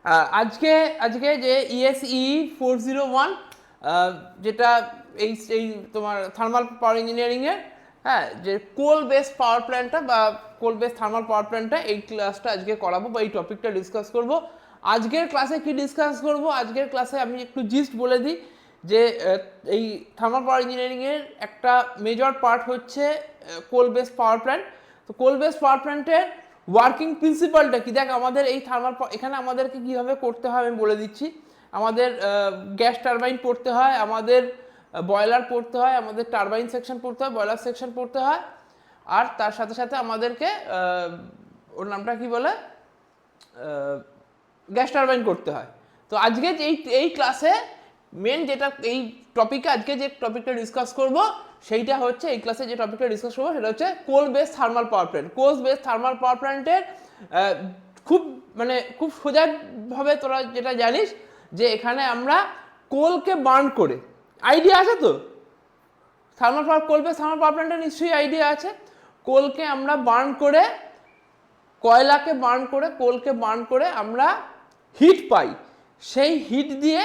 আজকে আজকে যে ইএসই 401, যেটা এই তোমার থার্মাল পাওয়ার ইঞ্জিনিয়ারিংয়ের, হ্যাঁ, যে কোল বেস পাওয়ার প্ল্যান্টটা বা কোল বেস থার্মাল পাওয়ার প্ল্যান্টটা, এই ক্লাসটা আজকে করাবো বা এই টপিকটা ডিসকাস করব। আজকের ক্লাসে কি ডিসকাস করব? আজকের ক্লাসে আমি একটু জিস্ট বলে দিই যে এই থার্মাল পাওয়ার ইঞ্জিনিয়ারিংয়ের একটা মেজর পার্ট হচ্ছে কোল বেস পাওয়ার প্ল্যান্ট। তো কোল বেস পাওয়ার প্ল্যান্টের ওয়ার্কিং প্রিন্সিপালটা কি, দেখ আমাদের এই থার্মাল এখানে আমাদেরকে কীভাবে করতে হয় আমি বলে দিচ্ছি। আমাদের গ্যাস টারবাইন পড়তে হয়, আমাদের বয়লার পড়তে হয়, আমাদের টারবাইন সেকশন পড়তে হয়, বয়লার সেকশন পড়তে হয়, আর তার সাথে সাথে আমাদেরকে ওর নামটা কি বলে, গ্যাস টারবাইন করতে হয়। তো আজকে এই ক্লাসে মেন যেটা এই টপিকে আজকে যে টপিকটা ডিসকাস করব সেইটা হচ্ছে, এই ক্লাসে যে টপিকটা ডিসকাস করবো সেটা হচ্ছে কোল বেস থার্মাল পাওয়ার প্ল্যান্ট। কোল বেস থার্মাল পাওয়ার প্ল্যান্টের খুব সোজাভাবে তোরা যেটা জানিস যে এখানে আমরা কোলকে বার্ন করে, আইডিয়া আছে তো থার্মাল পাওয়ার, কোল বেস থার্মাল পাওয়ার প্ল্যান্টের নিশ্চয়ই আইডিয়া আছে। কোলকে আমরা বার্ন করে, কয়লাকে বার্ন করে, কোলকে বার্ন করে আমরা হিট পাই। সেই হিট দিয়ে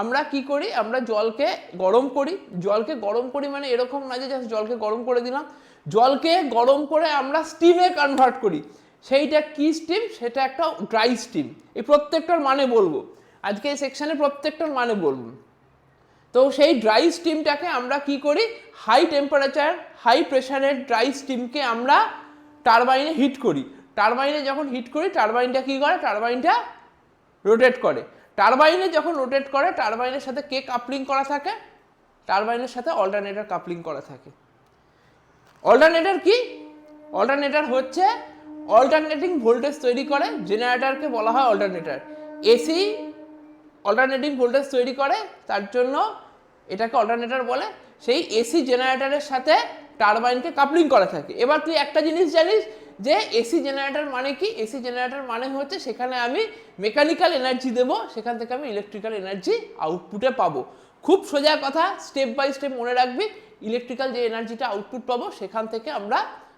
আমরা কি করি, আমরা জলকে গরম করি। জলকে গরম করি মানে এরকম না যে জাস্ট জলকে গরম করে দিলাম, জলকে গরম করে আমরা স্টিমে কনভার্ট করি। সেইটা কি স্টিম? সেটা একটা ড্রাই স্টিম। এই প্রত্যেকটার মানে বলবো আজকে এই সেকশনে, প্রত্যেকটার মানে বলবো। তো সেই ড্রাই স্টিমটাকে আমরা কি করি, হাই টেম্পারেচার হাই প্রেশারের ড্রাই স্টিমকে আমরা টারবাইনে হিট করি। টারবাইনে যখন হিট করি, টারবাইনটা কি করে, টারবাইনটা রোটেট করে। টারবাইনে যখন রোটেট করে, টারবাইনের সাথে কে কাপলিং করা থাকে, টারবাইনের সাথে অল্টারনেটর কাপলিং করা থাকে। অল্টারনেটর কি? অল্টারনেটর হচ্ছে অল্টারনেটিং ভোল্টেজ তৈরি করে, জেনারেটরকে বলা হয় অল্টারনেটর। এসি অল্টারনেটিং ভোল্টেজ তৈরি করে, তার জন্য এটাকে অল্টারনেটর বলে। সেই এসি জেনারেটরের সাথে টারবাইনকে কাপলিং করা থাকে। এবার তুই একটা জিনিস জানিস যে এসি জেনারেটর মানে কি? এসি জেনারেটর মানে হচ্ছে সেখানে আমি মেকানিক্যাল এনার্জি দেবো, সেখান থেকে আমি ইলেকট্রিক্যাল এনার্জি আউটপুটে পাবো। খুব সোজা কথা, স্টেপ বাই স্টেপ মনে রাখবি। ইলেকট্রিক্যাল যে এনার্জিটা আউটপুট পাবো সেখান থেকে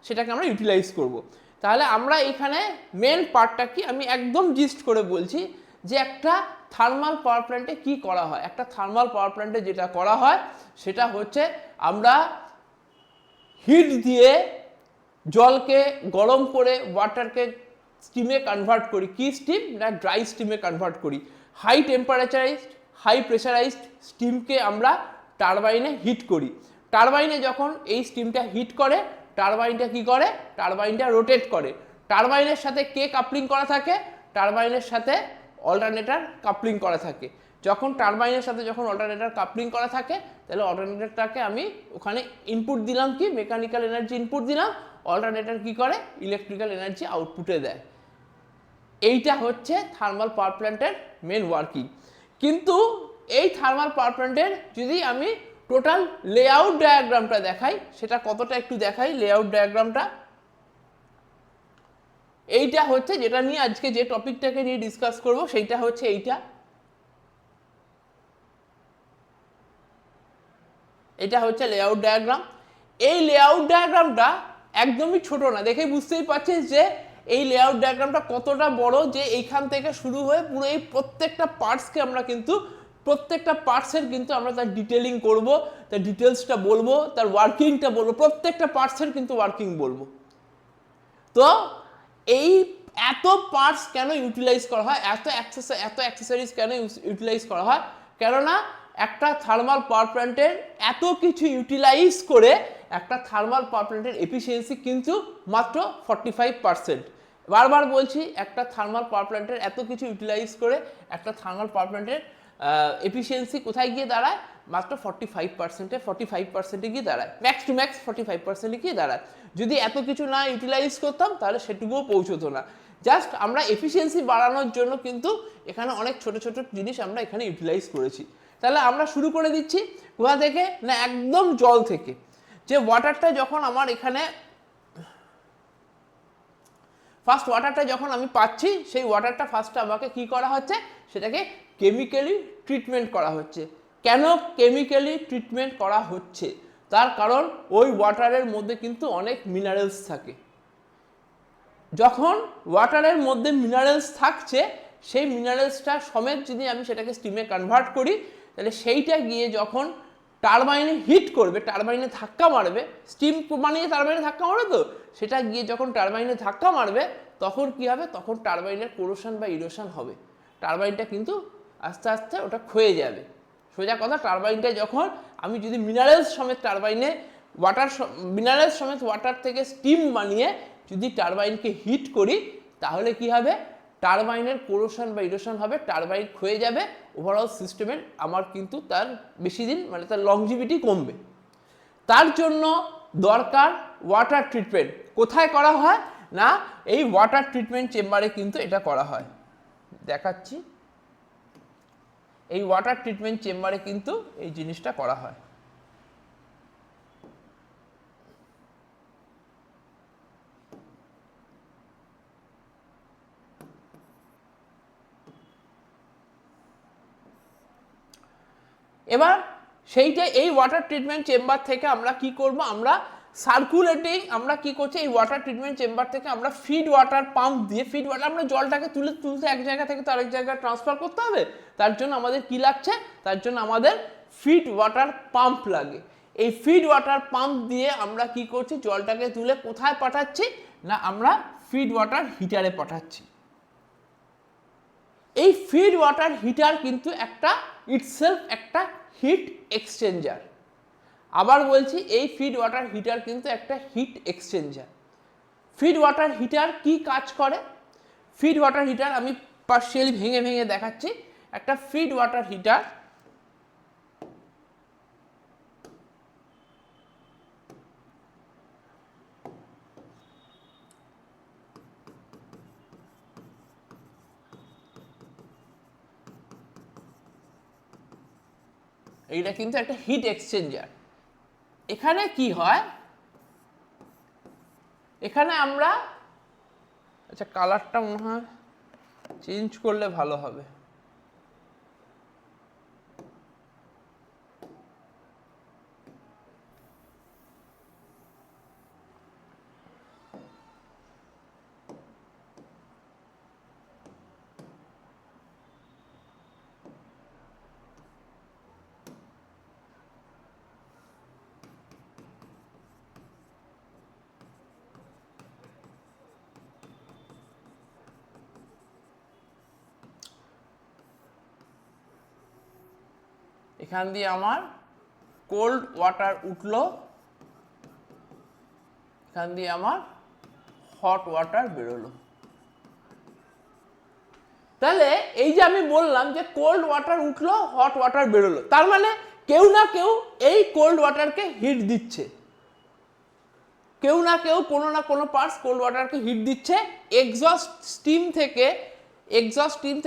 সেটাকে আমরা ইউটিলাইজ করব। তাহলে আমরা এখানে মেন পার্টটা কি আমি একদম জিস্ট করে বলছি যে একটা থার্মাল পাওয়ার প্ল্যান্টে কি করা হয়। একটা থার্মাল পাওয়ার প্ল্যান্টে যেটা করা হয় সেটা হচ্ছে আমরা হিট দিয়ে জলকে গরম করে ওয়াটারকে স্টিমে কনভার্ট করি। কি স্টিম? না ড্রাই স্টিমে কনভার্ট করি। হাই টেম্পারেচারাইজড হাই প্রেশারাইজড স্টিমকে আমরা টারবাইনে হিট করি। টারবাইনে যখন এই স্টিমটা হিট করে, টারবাইনটা কি করে, টারবাইনটা রোটেট করে। টারবাইনের সাথে কে কাপলিং করা থাকে? টারবাইনের সাথে অল্টারনেটর কাপলিং করা থাকে। যখন টারবাইনের সাথে যখন অল্টারনেটর কাপলিং করা থাকে, তাহলে অল্টারনেটরটাকে আমি ওখানে ইনপুট দিলাম, কি মেকানিক্যাল এনার্জি ইনপুট দিলাম, অল্টারনেটর কি করে, ইলেকট্রিক্যাল এনার্জি আউটপুটে দেয়। এইটা হচ্ছে থার্মাল পাওয়ার প্ল্যান্টের মেন ওয়ার্কিং। কিন্তু এই থার্মাল পাওয়ার প্ল্যান্টের যদি আমি টোটাল লেআউট ডায়াগ্রামটা দেখাই, সেটা কতটা একটু দেখাই লেআউট ডায়াগ্রামটা। এইটা হচ্ছে যেটা নিয়ে আজকে যে টপিকটাকে নিয়ে ডিসকাস করব, সেইটা হচ্ছে এইটা। এটা হচ্ছে লেআউট ডায়াগ্রাম। এই লেআউট ডায়াগ্রামটা একদমই ছোট না, দেখে বুঝতেই পারছিস যে এই লেআউট ডায়াগ্রামটা কতটা বড়, যে এইখান থেকে শুরু হয়ে পুরো এই প্রত্যেকটা পার্টসকে আমরা কিন্তু প্রত্যেকটা পার্টসের কিন্তু আমরা তার ডিটেলিং করব, তার ডিটেলসটা বলবো, তার ওয়ার্কিংটা বলবো, প্রত্যেকটা পার্টসের কিন্তু ওয়ার্কিং বলবো। তো এই এত পার্টস কেন ইউটিলাইজ করা হয়, এত অ্যাক্সেসরিজ কেন ইউটিলাইজ করা হয়? কেননা একটা থার্মাল পাওয়ার প্ল্যান্টের এত কিছু ইউটিলাইজ করে একটা থার্মাল পাওয়ার প্ল্যান্টের এফিসিয়েন্সি কিন্তু মাত্র 45%। বারবার বলছি, একটা থার্মাল পাওয়ার প্ল্যান্টের এত কিছু ইউটিলাইজ করে একটা থার্মাল পাওয়ার প্ল্যান্টের এফিসিয়েন্সি কোথায় গিয়ে দাঁড়ায়? মাত্র 45%, গিয়ে দাঁড়ায়। ম্যাক্স টু ম্যাক্স 45% গিয়ে দাঁড়ায়। যদি এত কিছু না ইউটিলাইজ করতাম তাহলে সেটুকুও পৌঁছতো না। জাস্ট আমরা এফিসিয়েন্সি বাড়ানোর জন্য কিন্তু এখানে অনেক ছোট ছোট জিনিস আমরা এখানে ইউটিলাইজ করেছি। তাহলে আমরা শুরু করে দিচ্ছি কোথা থেকে? না একদম জল থেকে। যে ওয়াটারটা যখন আমার এখানে ফার্স্ট ওয়াটারটা যখন আমি পাচ্ছি, সেই ওয়াটারটা ফার্স্টে আমাকে কি করা হচ্ছে, সেটাকে কেমিক্যালি ট্রিটমেন্ট করা হচ্ছে। কেন কেমিক্যালি ট্রিটমেন্ট করা হচ্ছে? তার কারণ ওই ওয়াটারের মধ্যে কিন্তু অনেক মিনারেলস থাকে। যখন ওয়াটারের মধ্যে মিনারেলস থাকছে, সেই মিনারেলসটা সমেত যদি আমি সেটাকে স্টিমে কনভার্ট করি, তাহলে সেইটা গিয়ে যখন টারবাইনে হিট করবে, টারবাইনে ধাক্কা মারবে, স্টিম বানিয়ে টারবাইনে ধাক্কা মারবে, তো সেটা গিয়ে যখন টারবাইনে ধাক্কা মারবে তখন কি হবে, তখন টারবাইনের কোরোশন বা ইরোশন হবে, টারবাইনটা কিন্তু আস্তে আস্তে ওটা ক্ষয়ে যাবে। সোজা কথা, টারবাইনটা যখন আমি যদি মিনারেলস সমেত টারবাইনে মিনারেলস সমেত ওয়াটার থেকে স্টিম বানিয়ে যদি টারবাইনকে হিট করি, তাহলে কি হবে, টারবাইনের কোরোশন বা ইরোশন হবে, টারবাইন ক্ষয়ে যাবে, ওভারঅল সিস্টেমের আমার কিন্তু তার বেশি দিন মানে তার লংজিভিটি কমবে। তার জন্য দরকার ওয়াটার ট্রিটমেন্ট। কোথায় করা হয় না, এই ওয়াটার ট্রিটমেন্ট চেম্বারে কিন্তু এটা করা হয়, দেখাচ্ছি। এই ওয়াটার ট্রিটমেন্ট চেম্বারে কিন্তু এই জিনিসটা করা হয়। এবার সেইটা এই ওয়াটার ট্রিটমেন্ট চেম্বার থেকে আমরা কি করব, আমরা সার্কুলেটিং, আমরা কি করছি, এই ওয়াটার ট্রিটমেন্ট চেম্বার থেকে আমরা ফিড ওয়াটার পাম্প দিয়ে, ফিড ওয়াটার আমরা জলটাকে তুলতে এক জায়গা থেকে আরেক জায়গায় ট্রান্সফার করতে হবে, তার জন্য আমাদের কি লাগছে, তার জন্য আমাদের ফিড ওয়াটার পাম্প লাগে। এই ফিড ওয়াটার পাম্প দিয়ে আমরা কি করছি, জলটাকে তুলে কোথায় পাঠাচ্ছি না, আমরা ফিড ওয়াটার হিটারে পাঠাচ্ছি। এই ফিড ওয়াটার হিটার কিন্তু একটা ইটসেলফ একটা হিট এক্সচেঞ্জার। আবার বলছি, এই ফিড ওয়াটার হিটার কিন্তু একটা heat exchanger. Feed water heater কি কাজ করে, ফিড ওয়াটার হিটার আমি পার্শিয়ালি ভেঙে ভেঙে দেখাচ্ছি। একটা ফিড ওয়াটার হিটার এইটা কিন্তু একটা হিট এক্সচেঞ্জার। এখানে কি হয়, এখানে আমরা, আচ্ছা কালারটা মনে হয় চেঞ্জ করলে ভালো হবে। এখান দিয়ে আমার কোল্ড ওয়াটার উঠলো, এখান দিয়ে আমার হট ওয়াটার বেরোলো। তাহলে এই যে আমি বললাম যে কোল্ড ওয়াটার উঠলো, হট ওয়াটার বেরোলো, তার মানে কেউ না কেউ এই কোল্ড ওয়াটারকে হিট দিচ্ছে, কেউ না কেউ কোনো না কোনো পার্টস কোল্ড ওয়াটারকে হিট দিচ্ছে। এক্সস্ট স্টিম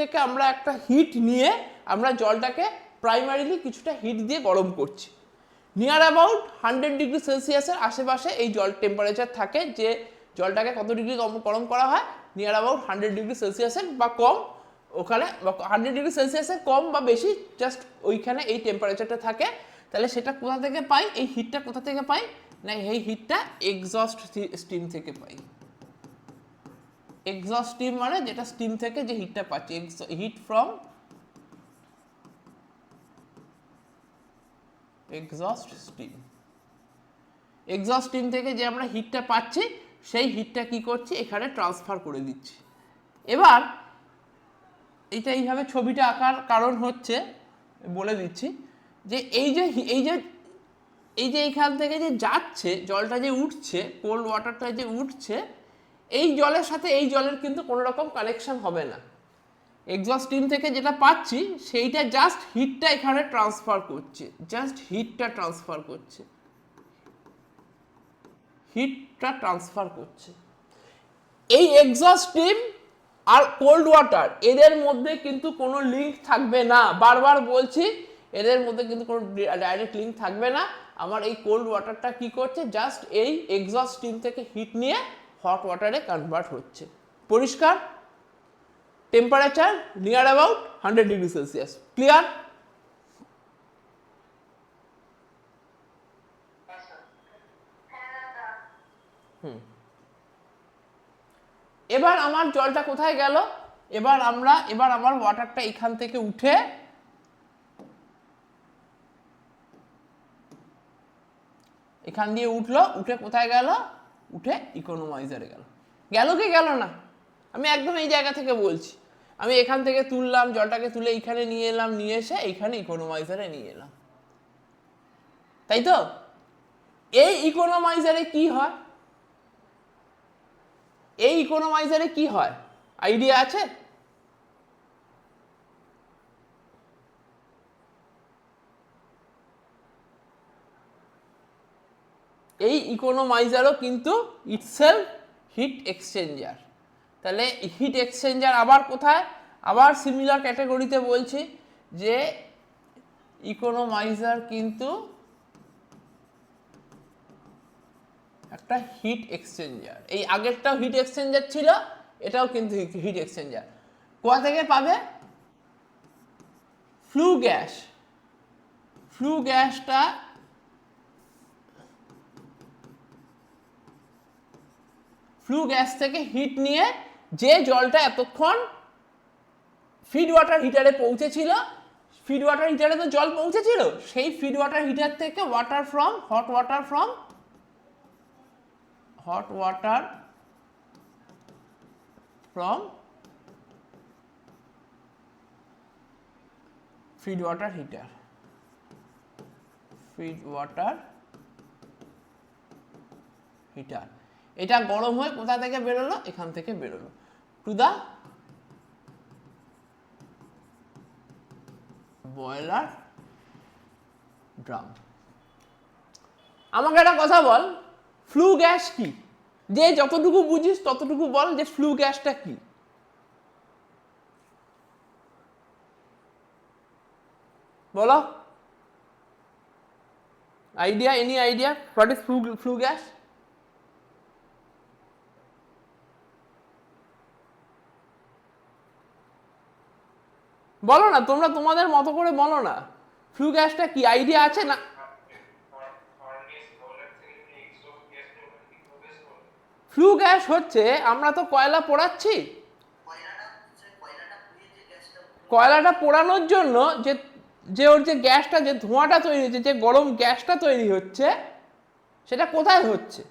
থেকে আমরা একটা হিট নিয়ে আমরা জলটাকে প্রাইমারিলি কিছুটা হিট দিয়ে গরম করছি। নিয়ার অ্যাবাউট 100 ডিগ্রি সেলসিয়াসের আশেপাশে এই জল টেম্পারেচার থাকে, যে জলটাকে কত ডিগ্রি গরম করা হয়, নিয়ার অ্যাবাউট 100 ডিগ্রি সেলসিয়াসের বা কম, ওখানে 100 ডিগ্রি সেলসিয়াসের কম বা বেশি, জাস্ট ওইখানে এই টেম্পারেচারটা থাকে। তাহলে সেটা কোথা থেকে পাই, এই হিটটা কোথা থেকে পাই না, এই হিটটা এক্সস্ট স্টিম থেকে পাই। এক্সস্ট স্টিম মানে যেটা স্টিম থেকে যে হিটটা পাচ্ছি, heat from exhaust steam. Exhaust steam থেকে যে আমরা হিটটা পাচ্ছি, সেই হিটটা কি করছি, এখানে ট্রান্সফার করে দিচ্ছি। এবার এইটা এইভাবে ছবিটা আঁকার কারণ হচ্ছে, বলে দিচ্ছি, যে এই যে এইখান থেকে যে যাচ্ছে জলটা, যে উঠছে, কোল্ড ওয়াটারটা যে উঠছে, এই জলের সাথে এই জলের কিন্তু কোনো রকম কানেকশন হবে না। এক্সস্ট স্টিম থেকে যেটা পাচ্ছি সেইটা জাস্ট হিটটা এখানে ট্রান্সফার করছে, জাস্ট হিটটা ট্রান্সফার করছে, হিটটা ট্রান্সফার করছে। এই এক্সস্ট স্টিম আর কোল্ড ওয়াটার, এদের মধ্যে কিন্তু কোনো লিঙ্ক থাকবে না, বারবার বলছি, এদের মধ্যে কিন্তু কোনো ডাইরেক্ট লিঙ্ক থাকবে না। আমার এই কোল্ড ওয়াটারটা কি করছে, জাস্ট এই এক্সস্ট স্টিম থেকে হিট নিয়ে হট ওয়াটারে কনভার্ট হচ্ছে। পরিষ্কার? Temperature near about 100 degree Celsius. Clear? এবার আমার জলটা কোথায় গেল এবার আমার ওয়াটারটা এখান থেকে উঠে এখান দিয়ে উঠলো, উঠে কোথায় গেল? উঠে ইকোনোমাইজারে গেল। গেল কি গেল না? আমি একদম এই জায়গা থেকে বলছি, আমি এখান থেকে তুললাম, জলটাকে তুলে এইখানে নিয়ে এলাম, নিয়ে এসে এইখানে ইকোনোমাইজারে নিয়ে এলাম, তাই তো? এই ইকোনোমাইজারে কি হয়? এই ইকোনোমাইজারে কি হয় আইডিয়া আছে? এই ইকোনোমাইজারও কিন্তু ইটসেলফ হিট এক্সচেঞ্জার। তাহলে হিট এক্সচেঞ্জার আবার কোথায়? আবার সিমিলার ক্যাটাগরিতে বলছি যে ইকোনোমাইজার কিন্তু একটা হিট এক্সচেঞ্জার। এই আগেরটাও হিট এক্সচেঞ্জার ছিল, এটাও কিন্তু হিট এক্সচেঞ্জার। কোথা থেকে পাবে? Flue gas. ফ্লু গ্যাসটা ফ্লু গ্যাস থেকে হিট নিয়ে যে জলটা এতক্ষণ ফিড ওয়াটার হিটারে পৌঁছেছিল, ফিড ওয়াটার হিটারে তো জল পৌঁছেছিল, সেই ফিড ওয়াটার হিটার থেকে water from hot water from feed water heater এটা গরম হয়ে কোথা থেকে বেরোলো? এখান থেকে বেরোলো টু দা বয়লার ড্রাম। আমাকে একটা কথা বল, ফ্লু গ্যাস কি? যে যতটুকু বুঝিস ততটুকু বল যে ফ্লু গ্যাসটা কি। বলো, idea, any idea what is flue gas? বলো না, তোমরা তোমাদের মতো করে বলো না, ফ্লু গ্যাসটা কি? আইডিয়া আছে না? ফ্লু গ্যাস হচ্ছে, আমরা তো কয়লা পোড়াচ্ছি, কয়লাটা পোড়ানোর জন্য যে যে ওর যে গ্যাসটা, যে ধোঁয়াটা তৈরি হচ্ছে, যে গরম গ্যাসটা তৈরি হচ্ছে, সেটা কোথায় হচ্ছে?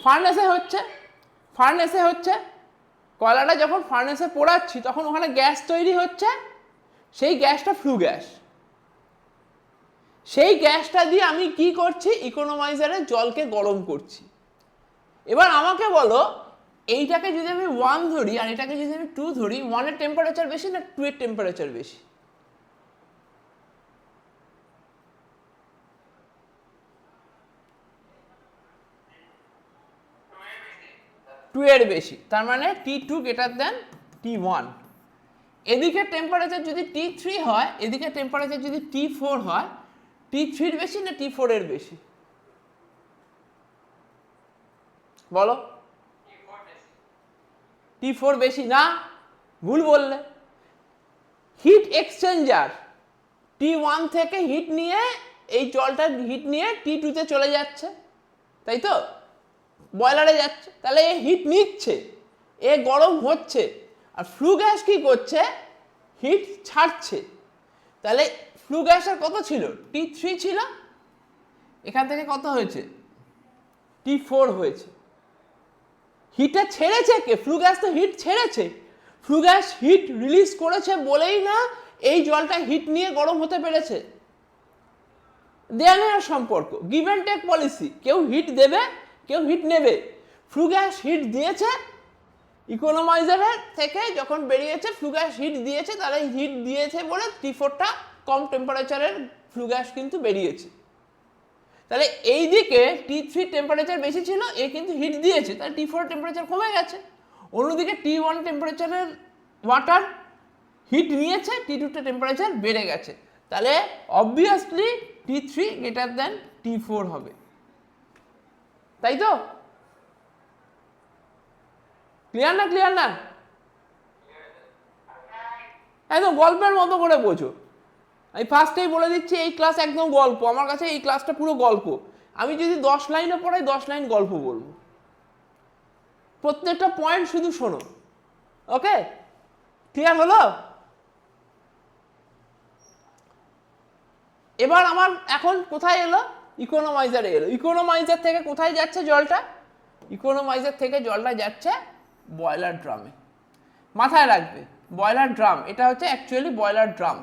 ফার্নেসে হচ্ছে। ফার্নেসে হচ্ছে, কয়লাটা যখন ফার্নেসে পোড়াচ্ছি তখন ওখানে গ্যাস তৈরি হচ্ছে, সেই গ্যাসটা ফ্লু গ্যাস। সেই গ্যাসটা দিয়ে আমি কি করছি? ইকোনোমাইজারে জলকে গরম করছি। এবার আমাকে বলো, এইটাকে যদি আমি 1 ধরি আর এটাকে যদি আমি 2 ধরি, 1 এর টেম্পারেচার বেশি না 2 এর টেম্পারেচার বেশি? 2 এর বেশি। তার মানে T2 গ্রেটার দেন T1। এদিকে টেম্পারেচার যদি T3 হয়, এদিকে টেম্পারেচার যদি T4 হয়, T3 এর বেশি না T4 এর বেশি? বলো। T4 বেশি না? ভুল বললে। হিট এক্সচেঞ্জার T1 থেকে হিট নিয়ে, এই জলটা হিট নিয়ে T2 তে চলে যাচ্ছে, তাই তো? বয়লারে যাচ্ছে, তাহলে এ হিট নিচ্ছে, এ গরম হচ্ছে। আর ফ্লু গ্যাস কি করছে? হিট ছাড়ছে। তাহলে ফ্লু গ্যাসের কত ছিল? T3 ছিল, এখান থেকে কত হয়েছে? T4 হয়েছে। হিটে ছেড়েছে কে? ফ্লু গ্যাস তো হিট ছেড়েছে। ফ্লু গ্যাস হিট রিলিজ করেছে বলেই না এই জলটা হিট নিয়ে গরম হতে পেরেছে। দেয়া নেওয়ার সম্পর্ক, গিভ অ্যান্ড টেক পলিসি। কেউ হিট দেবে, কেউ হিট নেবে। ফ্লু গ্যাস হিট দিয়েছে, ইকোনোমাইজারের থেকে যখন বেরিয়েছে ফ্লু গ্যাস হিট দিয়েছে, তাহলে হিট দিয়েছে বলে T4টা কম টেম্পারেচারের ফ্লু গ্যাস কিন্তু বেরিয়েছে। তাহলে এই দিকে T3 টেম্পারেচার বেশি ছিল, এ কিন্তু হিট দিয়েছে, তাহলে T4 টেম্পারেচার কমে গেছে। অন্যদিকে T1 টেম্পারেচারের ওয়াটার হিট নিয়েছে, T2 টেম্পারেচার বেড়ে গেছে। তাহলে obviously T3 greater than T4 হবে, তাই তো? ক্লিয়ার না? ক্লিয়ার না? একদম গল্পের মতো করে বোঝো। আমি ফার্স্টেই বলে দিচ্ছি, এই ক্লাস একদম গল্প। আমার কাছে এই ক্লাসটা পুরো গল্প। আমি যদি 10 লাইনও পড়াই, 10 লাইন গল্প বলবো। প্রত্যেকটা পয়েন্ট শুধু শোনো। ওকে, ক্লিয়ার হলো? এবার আমার এখন কোথায় এলো? ইকোনোমাইজারে এলো। ইকোনোমাইজার থেকে কোথায় যাচ্ছে জলটা? ইকোনোমাইজার থেকে জলটা যাচ্ছে বয়লার ড্রামে। মাথায় রাখবে বয়লার ড্রাম, এটা হচ্ছে অ্যাকচুয়ালি বয়লার ড্রাম,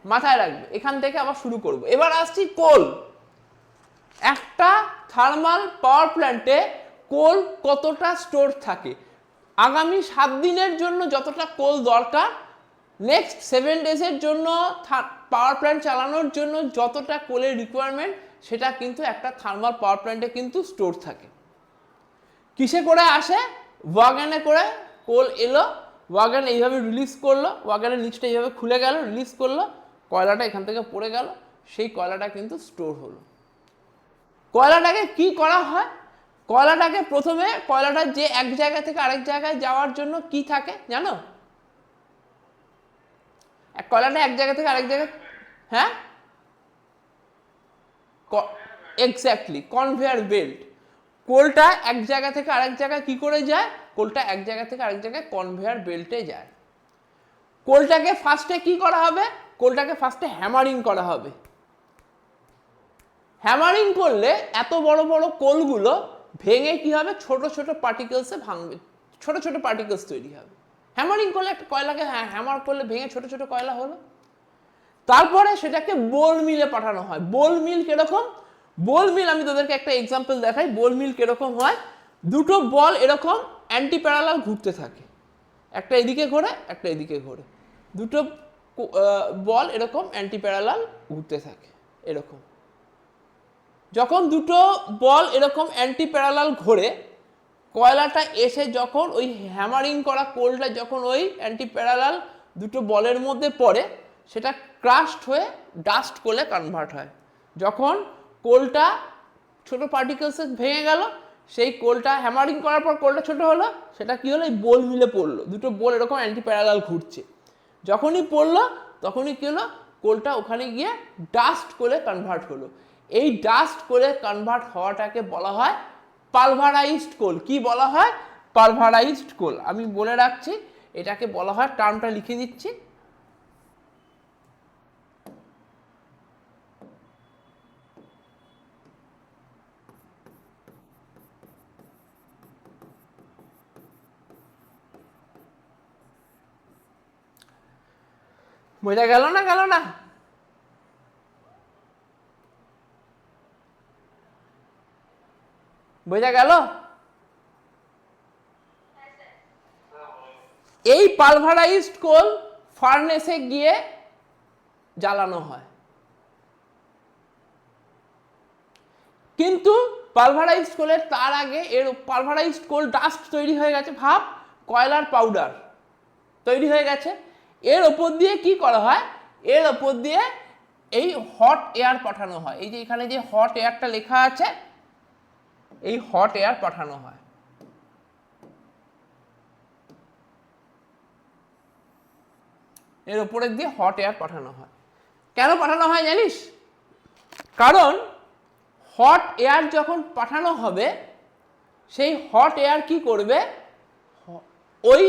মাথায় রাখবে। এখান থেকে আবার শুরু করব। এবার আসছি কোল। একটা থার্মাল পাওয়ার প্ল্যান্টে কোল কতটা স্টোর থাকে? আগামী 7 দিনের জন্য যতটা কোল দরকার, নেক্সট 7 ডেজের জন্য পাওয়ার প্ল্যান্ট চালানোর জন্য যতটা কোলের রিকোয়ারমেন্ট, সেটা কিন্তু একটা থার্মাল পাওয়ার প্ল্যান্টে কিন্তু স্টোর থাকে। কিসে করে আসে? ওয়াগনে করে কোল এলো, ওয়াগন এইভাবে রিলিজ করলো, ওয়াগনের নিচটা এইভাবে খুলে গেল, রিলিজ করলো, কয়লাটা এখান থেকে পড়ে গেল, সেই কয়লাটা কিন্তু স্টোর হলো। কয়লাটাকে কি করা হয়? কয়লাটাকে প্রথমে, কয়লাটা যে এক জায়গা থেকে আরেক জায়গায় যাওয়ার জন্য কি থাকে জানো? কয়লাটা এক জায়গা থেকে আরেক জায়গায়, হ্যাঁ এক্স্যাক্টলি, কনভেয়ার বেল্ট। কোলটা এক জায়গা থেকে আরেক জায়গায় কি করে যায়? কোলটা এক জায়গা থেকে আরেক জায়গায় কনভেয়ার বেল্টে যায়। কোলটাকে ফার্স্টে কি করা হবে? কোলটাকে ফার্স্টে হ্যামারিং করা হবে। হ্যামারিং করলে এত বড় বড় কোলগুলো ভেঙে কি হবে? ছোট ছোট পার্টিকেলসে ভাঙবে, ছোট ছোট পার্টিকেলস তৈরি হবে। হ্যামারিং করলে একটা কয়লাকে হ্যামার করলে ভেঙে ছোট ছোট কয়লা হলো। তারপরে সেটাকে বোল মিলে পাঠানো হয়। বোল মিল কিরকম? বোল মিল আমি তোদেরকে একটা এক্সাম্পল দেখাই। বোল মিল কিরকম হয়? দুটো বল এরকম অ্যান্টি প্যারালাল ঘুরতে থাকে, একটা এদিকে ঘোরে একটা এদিকে ঘোরে, দুটো বল এরকম অ্যান্টি প্যারালাল ঘুরতে থাকে এরকম। যখন দুটো বল এরকম অ্যান্টি প্যারালাল ঘোরে, কয়লাটা এসে যখন ওই হ্যামারিং করা কোলটা যখন ওই অ্যান্টি প্যারালাল দুটো বলের মধ্যে পড়ে, সেটা ক্রাশড হয়ে ডাস্ট কোলে কনভার্ট হয়। যখন কোলটা ছোট পার্টিকেলসে ভেঙে গেল, সেই কোলটা হ্যামারিং করার পর কোলটা ছোট হলো, সেটা কি হলো? এই বোল মিলে পড়লো, দুটো বোল এরকম অ্যান্টি প্যারালাল ঘুরছে। যখনই পড়লো তখনই কি হলো? কোলটা ওখানে গিয়ে ডাস্ট কোলে কনভার্ট হলো। এই ডাস্ট কোলে কনভার্ট হওয়াটাকে বলা হয় পালভারাইজড কোল। কি বলা হয়? পালভারাইজড কোল। আমি বলে রাখছি, এটাকে বলা হয়, টার্মটা লিখে দিচ্ছি, বোঝা গেল না? গেল না? বোঝা গেল? এই পালভারাইজড কোল ফার্নেসে গিয়ে জ্বালানো হয়। কিন্তু পালভারাইজড কোলের তার আগে এর পালভারাইজড কোল ডাস্ট তৈরি হয়ে গেছে, ভাব কয়লার পাউডার তৈরি হয়ে গেছে। এর ওপর দিয়ে কি করা হয়? এর ওপর দিয়ে এই হট এয়ার পাঠানো হয়। এই যে এখানে যে হট এয়ারটা লেখা আছে, এই হট এয়ার পাঠানো হয়। এর ওপরের দিয়ে হট এয়ার পাঠানো হয়। কেন পাঠানো হয় জানিস? কারণ হট এয়ার যখন পাঠানো হবে, সেই হট এয়ার কি করবে? ওই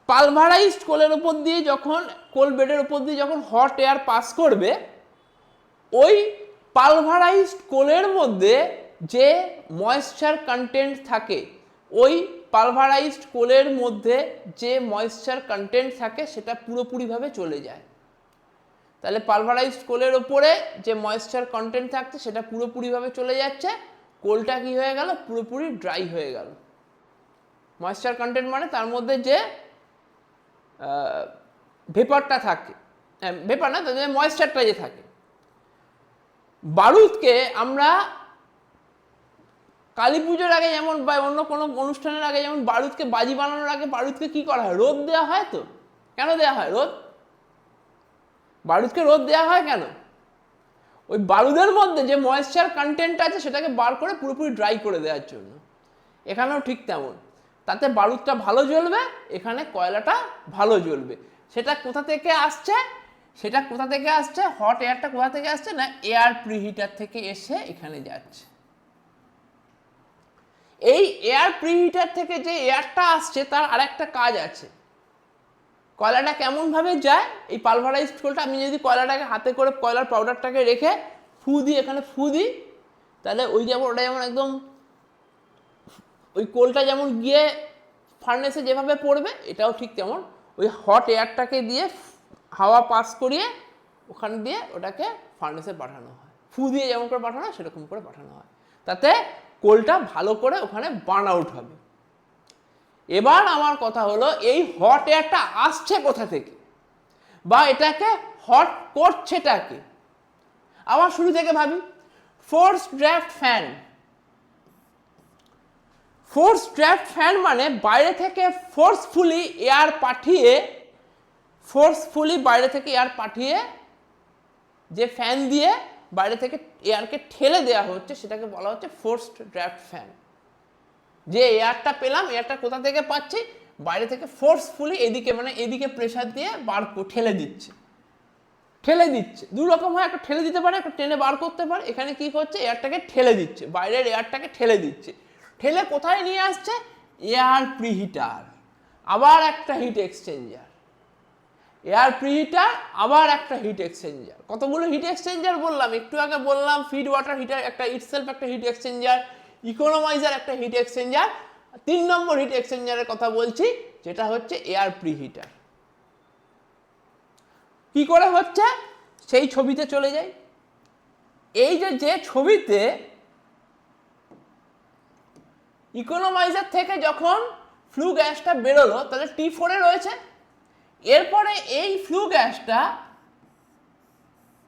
পালভারাইজড কোলের উপর দিয়ে যখন, কোল বেডের উপর দিয়ে যখন হট এয়ার পাস করবে, ওই পালভারাইজড কোলের মধ্যে যে ময়েশ্চার কন্টেন্ট থাকে, ওই পালভারাইজড কোলের মধ্যে যে ময়েশ্চার কন্টেন্ট থাকে সেটা পুরোপুরিভাবে চলে যায়। তাহলে পালভারাইজড কোলের ওপরে যে ময়েশ্চার কন্টেন্ট থাকছে সেটা পুরোপুরিভাবে চলে যাচ্ছে, কোলটা কি হয়ে গেল? পুরোপুরি ড্রাই হয়ে গেল। ময়েশ্চার কন্টেন্ট মানে তার মধ্যে যে ভেপারটা থাকে, ভেপার না, তাদের ময়েশ্চারটা যে থাকে। বারুদকে আমরা কালী পুজোর আগে যেমন বা অন্য কোনো অনুষ্ঠানের আগে যেমন বারুদকে বাজি বানানোর আগে বারুদকে কি করা হয়? রোদ দেওয়া হয়। তো কেন দেওয়া হয় রোদ? বারুদকে রোদ দেওয়া হয় কেন? ওই বারুদের মধ্যে যে ময়েশ্চার কন্টেন্ট আছে সেটাকে বার করে পুরোপুরি ড্রাই করে দেওয়ার জন্য। এখানেও ঠিক তেমন, তাতে বারুদটা ভালো জ্বলবে, এখানে কয়লাটা ভালো জ্বলবে। সেটা কোথা থেকে আসছে? সেটা কোথা থেকে আসছে? হট এয়ারটা কোথা থেকে আসছে? না, এয়ার প্রিহিটার থেকে এসে এখানে যাচ্ছে। এই এয়ার প্রিহিটার থেকে যে এয়ারটা আসছে তার আরেকটা কাজ আছে। কয়লাটা কেমনভাবে যায়, এই পালভারাইজড কোলটা, আমি যদি কয়লাটাকে হাতে করে কয়লার পাউডারটাকে রেখে ফু দিই, এখানে ফু দিই, তাহলে ওই যেমন ওটা যেমন একদম ওই কোলটা যেমন গিয়ে ফার্নেসে যেভাবে পড়বে, এটাও ঠিক তেমন ওই হট এয়ারটাকে দিয়ে হাওয়া পাস করিয়ে ওখান দিয়ে ওটাকে ফার্নেসে পাঠানো হয়। ফু দিয়ে যেমন করে পাঠানো হয় সেরকম করে পাঠানো হয়, তাতে কোলটা ভালো করে ওখানে বার্ন আউট হবে। এবার আমার কথা হলো, এই হট এয়ারটা আসছে কোথা থেকে, বা এটাকে হট করছেটাকে। আবার শুরু থেকে ভাবি, force draft fan. Force draft fan মানে বাইরে থেকে ফোর্সফুলি এয়ার পাঠিয়ে যে ফ্যান দিয়ে বাইরে থেকে এয়ারকে ঠেলে দেওয়া হচ্ছে সেটাকে বলা হচ্ছে ফোর্সড ড্রাফট ফ্যান। যে এয়ারটা পেলাম, এয়ারটা কোথা থেকে পাচ্ছি, বাইরে থেকে ফোর্সফুলি এদিকে, মানে এদিকে প্রেসার দিয়ে ঠেলে দিচ্ছে। দু রকম হয়, একটা ঠেলে দিতে পারে, একটা টেনে বার করতে পারে। এখানে কি করছে, এয়ারটাকে ঠেলে দিচ্ছে, বাইরের এয়ারটাকে ঠেলে দিচ্ছে। ঠেলে কোথায় নিয়ে আসছে, এয়ার প্রিহিটার, আবার একটা হিট এক্সচেঞ্জার। এয়ার প্রিহিটার আবার একটা হিট এক্সচেঞ্জার। কতগুলো হিট এক্সচেঞ্জার বললাম, একটু আগে বললাম ফিড ওয়াটার হিটার একটা ইটসেলফ একটা হিট এক্সচেঞ্জার, ইকোনমাইজার একটা হিট এক্সচেঞ্জার। 3 নম্বর হিট এক্সচেঞ্জারের কথা বলছি, যেটা হচ্ছে এয়ার প্রিহিটার। কি করে হচ্ছে সেই ছবিতে চলে যাই। এই যে ছবিতে ইকোনমাইজার থেকে যখন ফ্লু গ্যাসটা বেরোলো, তাহলে T4 রয়েছে। এরপরে এই ফ্লু গ্যাসটা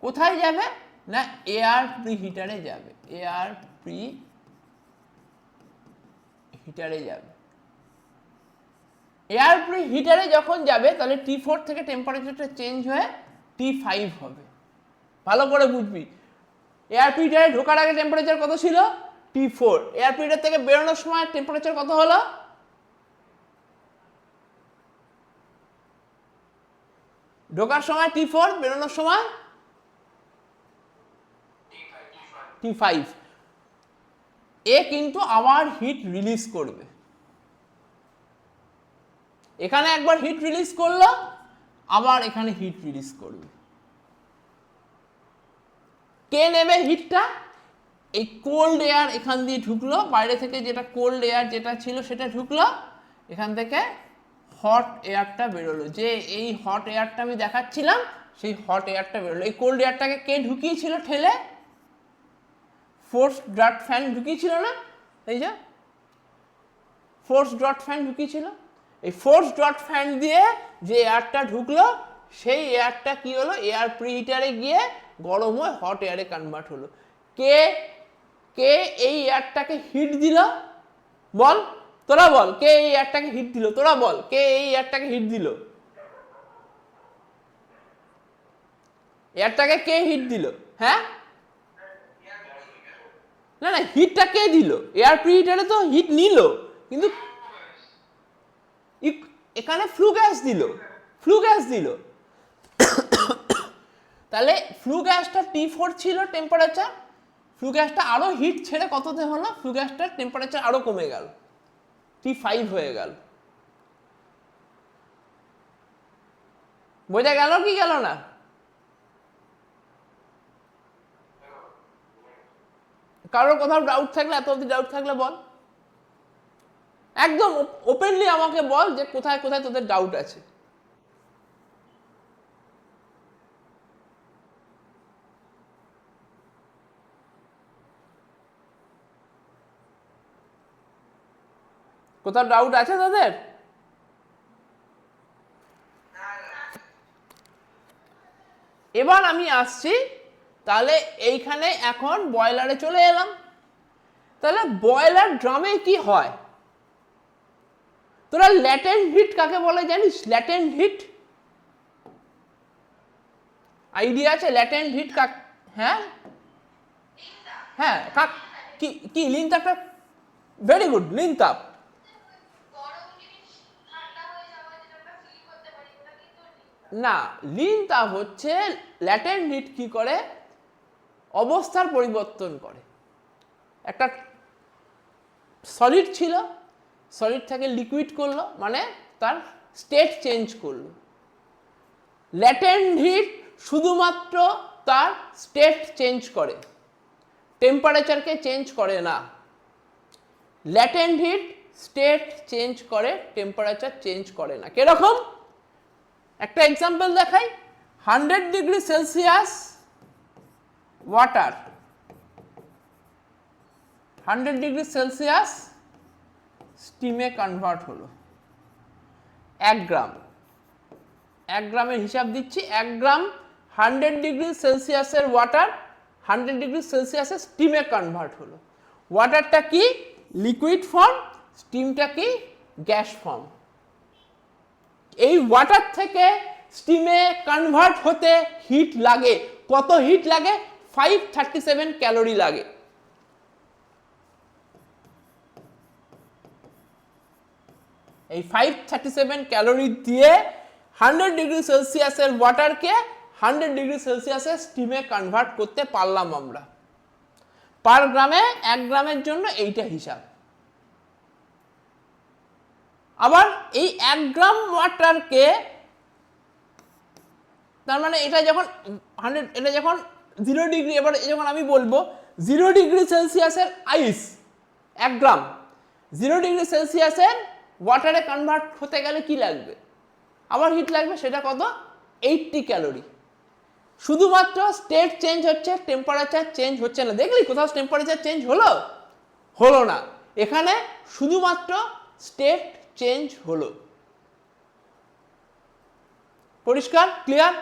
কোথায় যাবে না, এয়ার প্রিহিটারে যাবে। এয়ার প্রিহিটারে যাবে। এয়ার প্রিহিটারে যখন যাবে, তাহলে T4 থেকে টেম্পারেচারটা চেঞ্জ হয়ে T5 হবে। ভালো করে বুঝবি, এয়ার প্রিহিটারে ঢোকার আগে টেম্পারেচার কত ছিল, T4। এয়ার প্রিহিটার থেকে বেরোনোর সময় টেম্পারেচার কত হলো, ঢোকার সময় T4, বেরোনোর সময় T5। এ কিন্তু আবার হিট রিলিজ করবে। এখানে একবার হিট রিলিজ করলো, আবার এখানে হিট রিলিজ করবে। কে নেবে হিটটা, এই কোল্ড এয়ার এখান দিয়ে ঢুকলো, বাইরে থেকে যেটা কোল্ড এয়ার যেটা ছিল সেটা ঢুকলো, এখান থেকে হট এয়ারটা বেরোলো। যে এই হট এয়ারটা আমি দেখাচ্ছিলাম, সেই হট এয়ারটা বেরোলো। এই কোল্ড এয়ারটাকে কে ঢুকিয়েছিল ঠেলে, ফোর্স ড্রাফট ফ্যান ঢুকিয়েছিল না, এই যে ফোর্স ড্রাফট ফ্যান ঢুকিয়েছিল। এই ফোর্স ড্রাফট ফ্যান দিয়ে যে এয়ারটা ঢুকলো, সেই এয়ারটা কি হলো, এয়ার প্রিহিটারে গিয়ে গরম হয়ে হট এয়ারে কনভার্ট হলো। কে এই এয়ারটাকে হিট দিল, বল তোরা বল, কে এই এয়ারটাকে হিট দিল, তোরা বল কে এই এয়ারটাকে হিট দিল, এয়ারটাকে কে হিট দিল, হ্যাঁ না না, হিটটা কে দিল, এয়ার প্রিহিটারে তো হিট নিল, কিন্তু এখানে ফ্লু গ্যাস দিল। তাহলে ফ্লু গ্যাসটা T4 ছিল টেম্পারেচার, ফ্লু গ্যাসটা আরো হিট ছেড়ে কততে হলো, ফ্লু গ্যাসটার টেম্পারেচার আরো কমে গেল, T5 হয়ে গেল। বোঝা গেল কি গেল না? কারোর কোথাও ডাউট থাকলে, এত অব্দি ডাউট থাকলে বল, একদম ওপেনলি আমাকে বল যে কোথায় কোথায় তোদের ডাউট আছে। কোথাও ডাউট আছে তোদের? এবার আমি আসছি, তাহলে এইখানে এখন বয়লারে চলে এলাম। তাহলে বয়লার ড্রামে কি হয়, তোরা ল্যাটেন্ট হিট কাকে বলে জানিস? ল্যাটেন্ট হিট আইডিয়া আছে? ল্যাটেন্ট হিট কাক, হ্যাঁ হ্যাঁ, কি লিন তাপটা, ভেরি গুড, লিন তাপ। না, লিন তাপ হচ্ছে, ল্যাটেন্ট হিট কি করে, অবস্থার পরিবর্তন করে। একটা সলিড ছিল, সলিড থেকে লিকুইড করলো, মানে তার স্টেট চেঞ্জ করলো। ল্যাটেন্ট হিট শুধুমাত্র তার স্টেট চেঞ্জ করে, টেম্পারেচারকে চেঞ্জ করে না। ল্যাটেন্ট হিট স্টেট চেঞ্জ করে, টেম্পারেচার চেঞ্জ করে না। কিরকম? একটা এক্সাম্পল দেখাই। 100 degree Celsius water, 100 degree Celsius স্টিমে কনভার্ট হলো 1 গ্রাম। 1 গ্রামের হিসাব দিচ্ছি, 1 গ্রাম 100 ডিগ্রি সেলসিয়াসের ওয়াটার 100 ডিগ্রি সেলসিয়াসের স্টিমে কনভার্ট হলো। ওয়াটারটা কি? লিকুইড ফর্ম, স্টিমটা কি? Gas form. এই ওয়াটার থেকে স্টিমে কনভার্ট হতে হিট লাগে। কত হিট লাগে? 537 ক্যালোরি লাগে। এই 537 ক্যালোরি দিয়ে 100 ডিগ্রি সেলসিয়াসের ওয়াটারকে 100 ডিগ্রি সেলসিয়াসের স্টিমে কনভার্ট করতে পারলাম আমরা। পার গ্রামে 1 গ্রামের জন্য এইটা হিসাব। আবার এই 1 গ্রাম ওয়াটারকে, তার মানে এটা যখন 100, এটা যখন 0 ডিগ্রি, এবার যখন আমি বলবো 0 ডিগ্রি সেলসিয়াসের আইস 1 গ্রাম 0 ডিগ্রি সেলসিয়াসের ওয়াটারে কনভার্ট হতে গেলে কি লাগবে? আবার হিট লাগবে। সেটা কত? 80 ক্যালোরি। শুধুমাত্র স্টেট চেঞ্জ হচ্ছে, টেম্পারেচার চেঞ্জ হচ্ছে না। দেখলি কোথাও টেম্পারেচার চেঞ্জ হলো? হলো না। এখানে শুধুমাত্র স্টেট চেঞ্জ হলো। পরিষ্কার? ক্লিয়ার?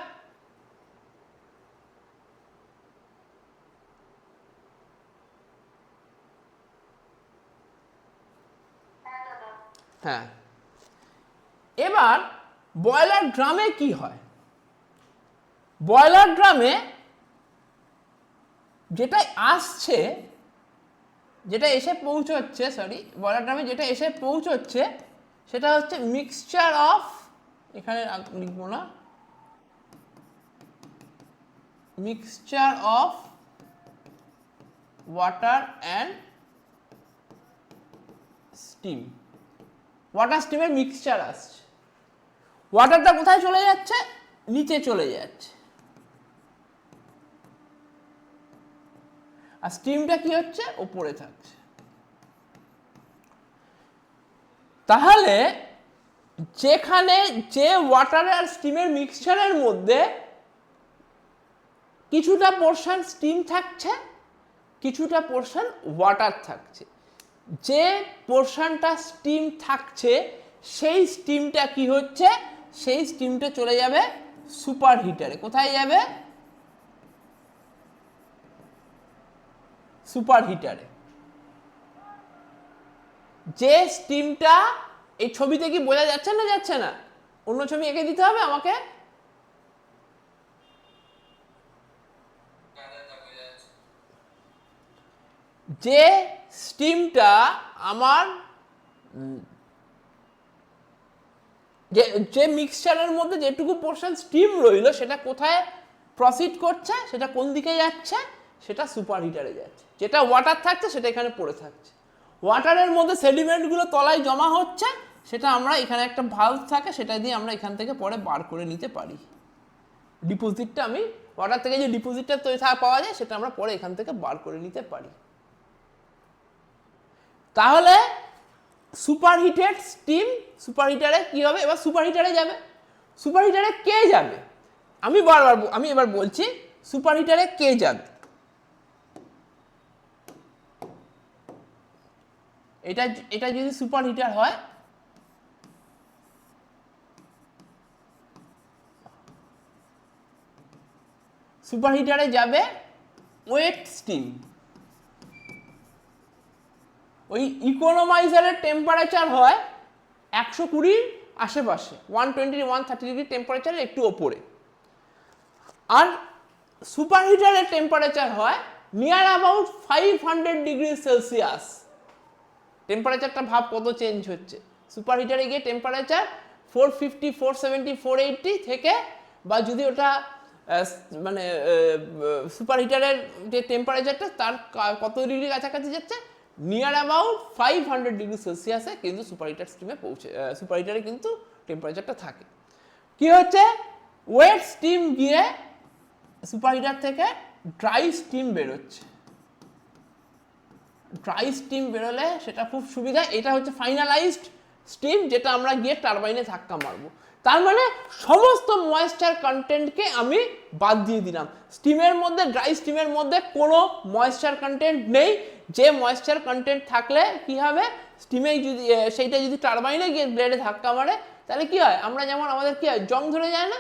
হ্যাঁ। এবার বয়লার ড্রামে কি হয়? বয়লার ড্রামে যেটা আসছে, যেটা এসে পৌঁছচ্ছে, বয়লার ড্রামে যেটা এসে পৌঁছচ্ছে সেটা হচ্ছে মিক্সচার অফ, এখানে লিখবো না, mixture of water and steam. Water স্টিমের মিক্সচার আসছে। ওয়াটারটা কোথায় চলে যাচ্ছে? নিচে চলে যাচ্ছে। আর স্টিমটা কি হচ্ছে? উপরে থাকছে। তাহলে যেখানে যে ওয়াটার আর স্টিমের মিক্সচারের মধ্যে কিছুটা পোরশন স্টিম থাকছে, কিছুটা পোরশন ওয়াটার থাকছে, যে পোরশনটা স্টিম থাকছে সেই স্টিমটা কি হচ্ছে? সেই স্টিমটা চলে যাবে সুপার হিটারে। কোথায় যাবে? সুপার হিটারে। যে স্টিমটা, এই ছবিতে কি বোঝা যাচ্ছে না যাচ্ছে না? অন্য ছবি এঁকে দিতে হবে আমাকে। যে স্টিমটা আমার, যে মিক্সচারের মধ্যে যেটুকু পোরশন স্টিম রইল সেটা কোথায় প্রসিড করছে? সেটা কোন দিকে যাচ্ছে? সেটা সুপার হিটারে যাচ্ছে। যেটা ওয়াটার থাকছে সেটা এখানে পড়ে থাকছে। ওয়াটারের মধ্যে সেডিমেন্টগুলো তলায় জমা হচ্ছে, সেটা আমরা এখানে একটা ভালভ থাকে, সেটা দিয়ে আমরা এখান থেকে পরে বার করে নিতে পারি। ডিপোজিটটা, আমি ওয়াটার থেকে যে ডিপোজিটটা তৈরি পাওয়া যায় সেটা আমরা পরে এখান থেকে বার করে নিতে পারি। তাহলে সুপার হিটেড স্টিম সুপার হিটারে কি হবে? এবার সুপার হিটারে যাবে। সুপার হিটারে কে যাবে? আমি এবার বলছি সুপার হিটারে কে যাবে। এটা যদি সুপার হিটার হয়, সুপার হিটারে যাবে ওয়েট স্টিম। ওই ইকোনমাইজারের টেম্পারেচার হয় 120 আশেপাশে, 120 130 ডিগ্রি টেম্পারেচারের একটু ওপরে। আর সুপার হিটারের টেম্পারেচার হয় নিয়ার অ্যাবাউট 500 ডিগ্রি সেলসিয়াস। টেম্পারেচারটা ভাব কত চেঞ্জ হচ্ছে। সুপার হিটারে গিয়ে টেম্পারেচার 450 470 480 থেকে, বা যদি ওটা মানে সুপার হিটারের যে টেম্পারেচারটা তার কত ডিগ্রি কাছাকাছি যাচ্ছে, নিয়ার অ্যাবাউট 500 ডিগ্রি সেলসিয়াসে কিন্তু সুপারহিটার স্টিমে সুপারহিটারে কিন্তু টেম্পারেচারটা থাকে। কি হচ্ছে, ওয়েট স্টিম গিয়ে সুপারহিটার থেকে ড্রাই স্টিম বেরোচ্ছে। ড্রাই স্টিম বেরোলে সেটা খুব সুবিধা, এটা হচ্ছে ফাইনালাইজড স্টিম যেটা আমরা গিয়ে টারবাইনে ধাক্কা মারবো। তার মানে সমস্ত ময়েশ্চার কন্টেন্টকে আমি বাদ দিয়ে দিলাম। স্টিমের মধ্যে, ড্রাই স্টিমের মধ্যে কোনো ময়েশ্চার কন্টেন্ট নেই। যে ময়েশ্চার কন্টেন্ট থাকলে কি হবে, স্টিমে যদি সেইটা যদি টারবাইনে গিয়ে ব্লেডে ধাক্কা মারে তাহলে কি হয়, আমরা যেমন আমাদের কি হয়, জং ধরে যায় না,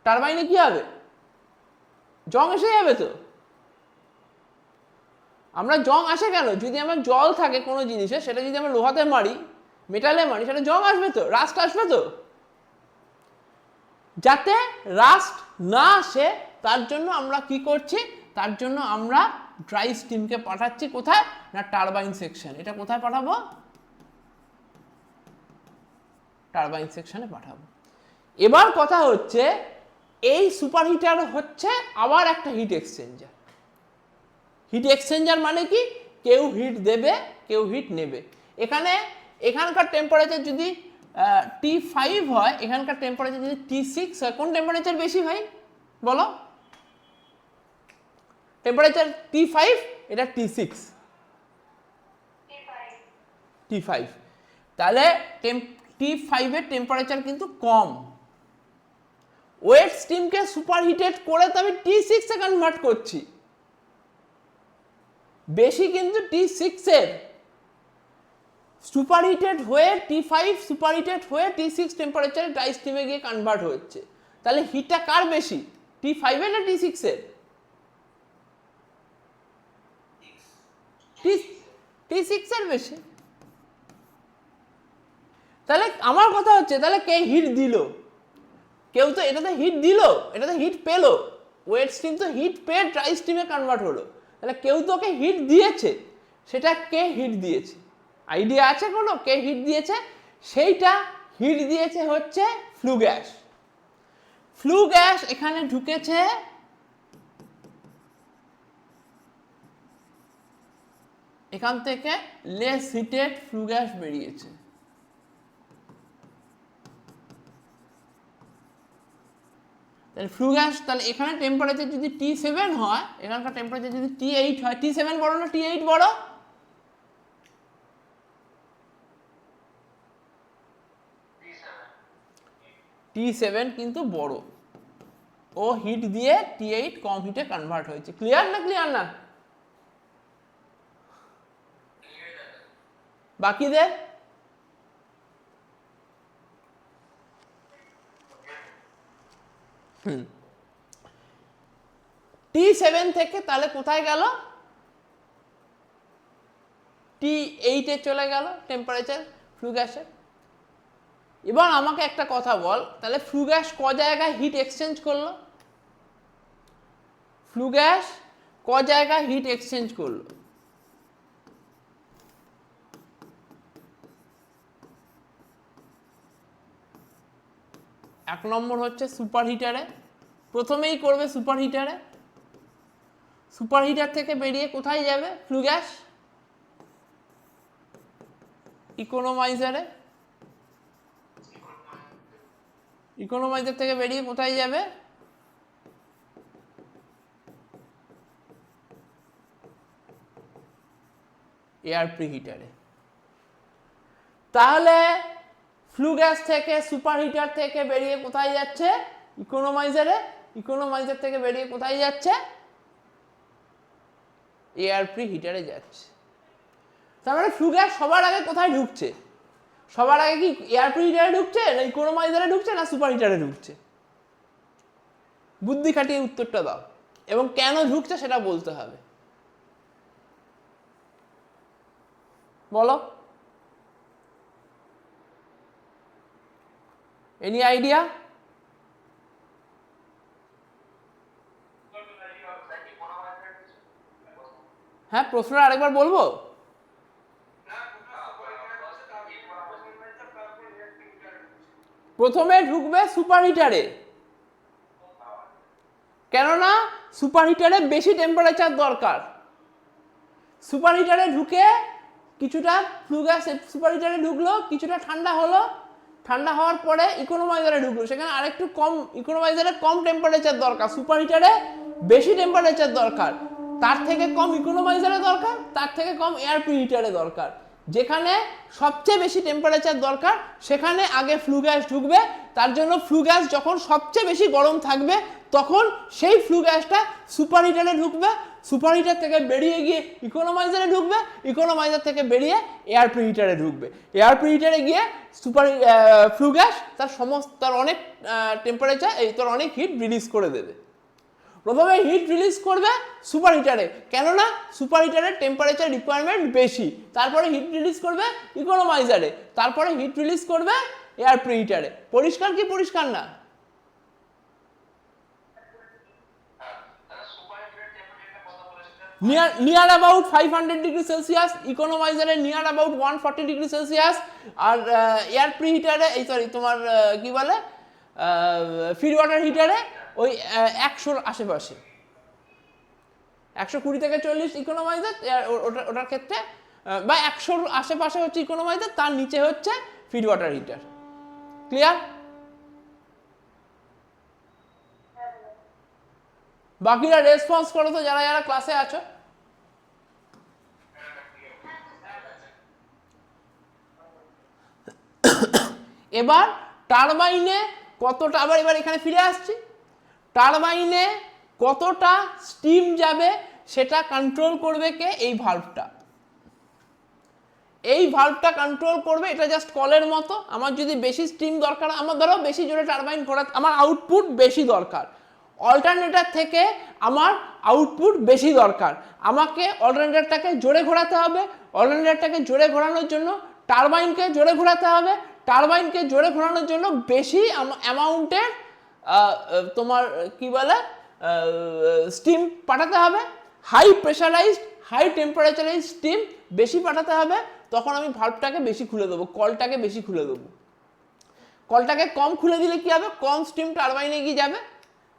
টারবাইনে কি হবে, জং এসে যাবে। তো আমরা জং আসে কেন, যদি আমার জল থাকে কোনো জিনিসে, সেটা যদি আমরা লোহাতে মারি, মেটালে মারি, সেটা জং আসবে তো, রাস্ট আসবে তো। যাতে রাস্ট না আসে তার জন্য আমরা কি করছি, তার জন্য আমরা ড্রাই স্টিমকে পাঠাচ্ছি কোথায় না, টারবাইন সেকশন। এটা কোথায় পাঠাবো, টারবাইন সেকশনে পাঠাবো। এবার কথা হচ্ছে, এই সুপারহিটার হচ্ছে আবার একটা হিট এক্সচেঞ্জার। হিট এক্সচেঞ্জার মানে কি, কেউ হিট দেবে, কেউ হিট নেবে। এখানকার টেম্পারেচার যদি T5 হয়, এখানকার টেম্পারেচার যদি T6 হয়, কোন টেম্পারেচার বেশি ভাই বলো, টেম্পারেচার T5, এটা T6, T5। তাহলে T5 এর টেম্পারেচার কিন্তু কম। ওয়েট স্টিমকে সুপারহিটেড করে তো আমি T6 এ কনভার্ট করছি, বেশি কিন্তু T6 এর সুপারহিটেড হয়ে T5 সুপারহিটেড হয়ে T6 টেম্পারেচারে ড্রাই স্টিমে গিয়ে কনভার্ট হচ্ছে। তাহলে হিটটা কার বেশি, T5 এর না T6 এর? T6 এর বেশি। তাহলে আমার কথা হচ্ছে, তাহলে কে হিট দিল, কেউ তো এটাতে হিট দিল, এটাতে হিট পেলো, ওয়েট স্টিম তো হিট পেয়ে ড্রাই স্টিমে কনভার্ট হলো। তাহলে কেউ তো ওকে হিট দিয়েছে, সেটা কে হিট দিয়েছে, আইডিয়া আছে কোনো, কে হিট দিয়েছে? সেইটা হিট দিয়েছে হচ্ছে ফ্লু গ্যাস। ফ্লু গ্যাস এখানে ঢুকেছে, এখান থেকে লেস হিটেড ফ্লু গ্যাস বেরিয়েছে। তাহলে ফ্লু গ্যাস, তাহলে এখানে টেম্পারেচার যদি T7 হয়, এখানকার টেম্পারেচার যদি T8 হয়, T7 বড় না T8 বড়? T7 কিন্তু বড়, ও হিট দিয়ে T8 কম হিটে কনভার্ট হয়েছে। ক্লিয়ার না, ক্লিয়ার না বাকিদের? T7 থেকে তাহলে কোথায় গেল, T8 এ চলে গেল টেম্পারেচার ফ্লু গ্যাসের। এবার আমাকে একটা কথা বল, তাহলে ফ্লু গ্যাস ক জায়গায় হিট এক্সচেঞ্জ করলো, ফ্লু গ্যাস ক জায়গায় হিট এক্সচেঞ্জ করলো? এক নম্বর হচ্ছে সুপার হিটারে, প্রথমেই করবে সুপার হিটারে। সুপার হিটার থেকে বেরিয়ে কোথায় যাবে ফ্লু গ্যাস, ইকোনোমাইজারে। ইকোনোমাইজার থেকে বেরিয়ে কোথায় যাবে, এয়ার প্রিহিটারে। তাহলে ফ্লু গ্যাস থেকে, সুপার হিটার থেকে বেরিয়ে কোথায় যাচ্ছে, ইকোনোমাইজারে। ইকোনোমাইজার থেকে বেরিয়ে কোথায় যাচ্ছে, এয়ার প্রিহিটারে যাচ্ছে। তার মানে ফ্লু গ্যাস সবার আগে কোথায় ঢুকছে, সবার আগে কি এয়ার প্রিহিটারে ঢুকছে, না ইকোনোমাইজারে ঢুকছে, না সুপার হিটারে ঢুকছে? বুদ্ধি খাটিয়ে উত্তরটা দাও, এবং কেন ঢুকছে সেটা বলতে হবে। বলো, এনি আইডিয়া? হ্যাঁ, প্রশ্নটা আরেকবার বলবো। প্রথমে ঢুকবে সুপার হিটারে, কেননা সুপার হিটারে বেশি টেম্পারেচার দরকার। সুপার হিটারে ঢুকে কিছুটা ফ্লু গ্যাস সুপার হিটারে ঢুকলো, কিছুটা ঠান্ডা হলো, ঠান্ডা হওয়ার পরে ইকোনোমাইজারে ঢুকলো, সেখানে আরেকটু কম, ইকোনোমাইজারে কম টেম্পারেচার দরকার, সুপার হিটারে বেশি টেম্পারেচার দরকার, তার থেকে কম ইকোনোমাইজারে দরকার, তার থেকে কম এয়ার প্রিহিটারে দরকার। যেখানে সবচেয়ে বেশি টেম্পারেচার দরকার সেখানে আগে ফ্লু গ্যাস ঢুকবে, তার জন্য ফ্লু গ্যাস যখন সবচেয়ে বেশি গরম থাকবে তখন সেই ফ্লু গ্যাসটা সুপার হিটারে ঢুকবে, সুপার হিটার থেকে বেরিয়ে গিয়ে ইকোনোমাইজারে ঢুকবে, ইকোনোমাইজার থেকে বেরিয়ে এয়ার প্রিহিটারে ঢুকবে, এয়ার প্রিহিটারে গিয়ে সুপার ফ্লু গ্যাস তার অনেক টেম্পারেচার তার অনেক হিট রিলিজ করে দেবে। প্রথমে হিট রিলিজ করবে সুপার হিটারে, কেননা সুপার হিটারের টেম্পারেচার রিকোয়ারমেন্ট বেশি, তারপরে হিট রিলিজ করবে ইকোনোমাইজারে, তারপরে হিট রিলিজ করবে এয়ার প্রিহিটারে। পরিষ্কার কি পরিষ্কার না? নিয়ার অ্যাবাউট 500 ডিগ্রি সেলসিয়াস, ইকোনোমাইজারে নিয়ার অ্যাবাউট 140 ডিগ্রি সেলসিয়াস, আর এয়ার প্রিহিটারে তোমার কি বলে ফিড ওয়াটার হিটারে ওই 100-র আশেপাশে, 120 থেকে 40 ইকোনোমাইজার ওটার ক্ষেত্রে, বা 100-র আশেপাশে হচ্ছে ইকোনোমাইজার, তার নিচে হচ্ছে ফিড ওয়াটার হিটার। ক্লিয়ার? বাকিরা রেসপন্স করো তো যারা যারা ক্লাসে আছো। এবার টারবাইনে কতটা, এবার এখানে ফিরে আসছি, টারবাইনে কতটা স্টিম যাবে সেটা কন্ট্রোল করবে কে? এই ভালভটা। এই ভালভটা কন্ট্রোল করবে, এটা জাস্ট কলের মতো। আমার যদি বেশি স্টিম দরকার, আমার ধরো বেশি জোরে টারবাইন ঘোরা, আমার আউটপুট বেশি দরকার, অল্টারনেটর থেকে আমার আউটপুট বেশি দরকার, আমাকে অল্টারনেটরটাকে জোরে ঘোরাতে হবে, অল্টারনেটরটাকে জোরে ঘোরানোর জন্য টারবাইনকে জোরে ঘোরাতে হবে, টারবাইনকে জোরে ঘোরানোর জন্য বেশি অ্যামাউন্টের তোমার কি বলে স্টিম পাঠাতে হবে, হাই প্রেশারাইজড হাই টেম্পারেচারাইজড স্টিম বেশি পাঠাতে হবে, তখন আমি ভালভটাকে বেশি খুলে দেবো, কলটাকে বেশি খুলে দেবো। কলটাকে কম খুলে দিলে কি হবে? কম স্টিম টারবাইনে গিয়ে যাবে।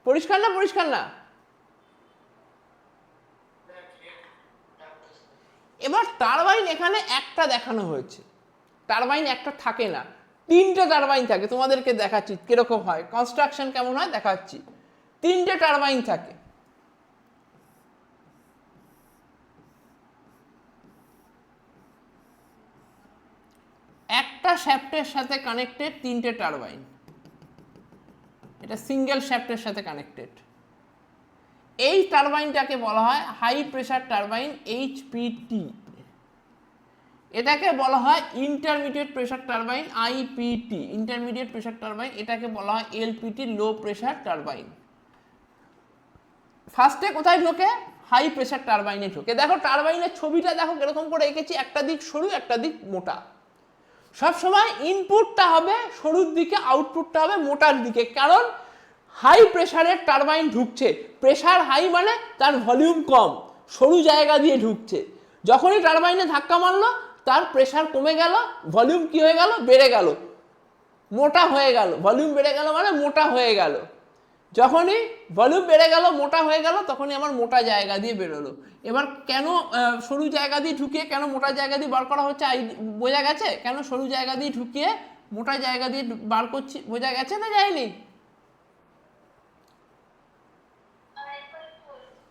পরিষ্কার না পরিষ্কার না? এবার টারবাইন এখানে একটা দেখানো হয়েছে, টারবাইন একটা থাকে না, 3টে টারবাইন থাকে। তোমাদেরকে দেখাচ্ছি কিরকম হয়, কনস্ট্রাকশন কেমন হয় দেখাচ্ছি। 3টে টারবাইন থাকে, একটা শ্যাফটের সাথে কানেক্টেড 3টে টারবাইন, এটা সিঙ্গেল শ্যাফটের সাথে কানেক্টেড। এই টারবাইনটাকে বলা হয় হাই প্রেসার টারবাইন, এইচপিটি। এটাকে বলা হয় intermediate pressure turbine, IPT, intermediate pressure turbine. এটাকে বলা হয় এলপিটি, লো প্রেসার টারবাইন। ফার্স্টে কোথায় ঢোকে? হাই প্রেসার টারবাইনে ঢোকে। দেখো টারবাইনের ছবিটা দেখো কিরকম করে এঁকেছি, একটা দিক সরু একটা দিক মোটা। সবসময় ইনপুটটা হবে সরুর দিকে, আউটপুটটা হবে মোটার দিকে, কারণ হাই প্রেসারের টারবাইন ঢুকছে, প্রেসার হাই মানে তার ভলিউম কম, সরু জায়গা দিয়ে ঢুকছে। যখনই টারবাইনে ধাক্কা মারলো তার প্রেসার কমে গেল, ভলিউম কি হয়ে গেল? বেড়ে গেল, মোটা হয়ে গেল। ভলিউম বেড়ে গেল মানে মোটা হয়ে গেল। যখনই ভলিউম বেড়ে গেল, মোটা হয়ে গেল, তখনই আমার মোটা জায়গা দিয়ে বেরোলো। এবার কেন সরু জায়গা দিয়ে ঢুকিয়ে কেন মোটা জায়গা দিয়ে বার করা হচ্ছে বোঝা গেছে? কেন সরু জায়গা দিয়ে ঢুকিয়ে মোটা জায়গা দিয়ে বার করছি বোঝা গেছে না যায়নি?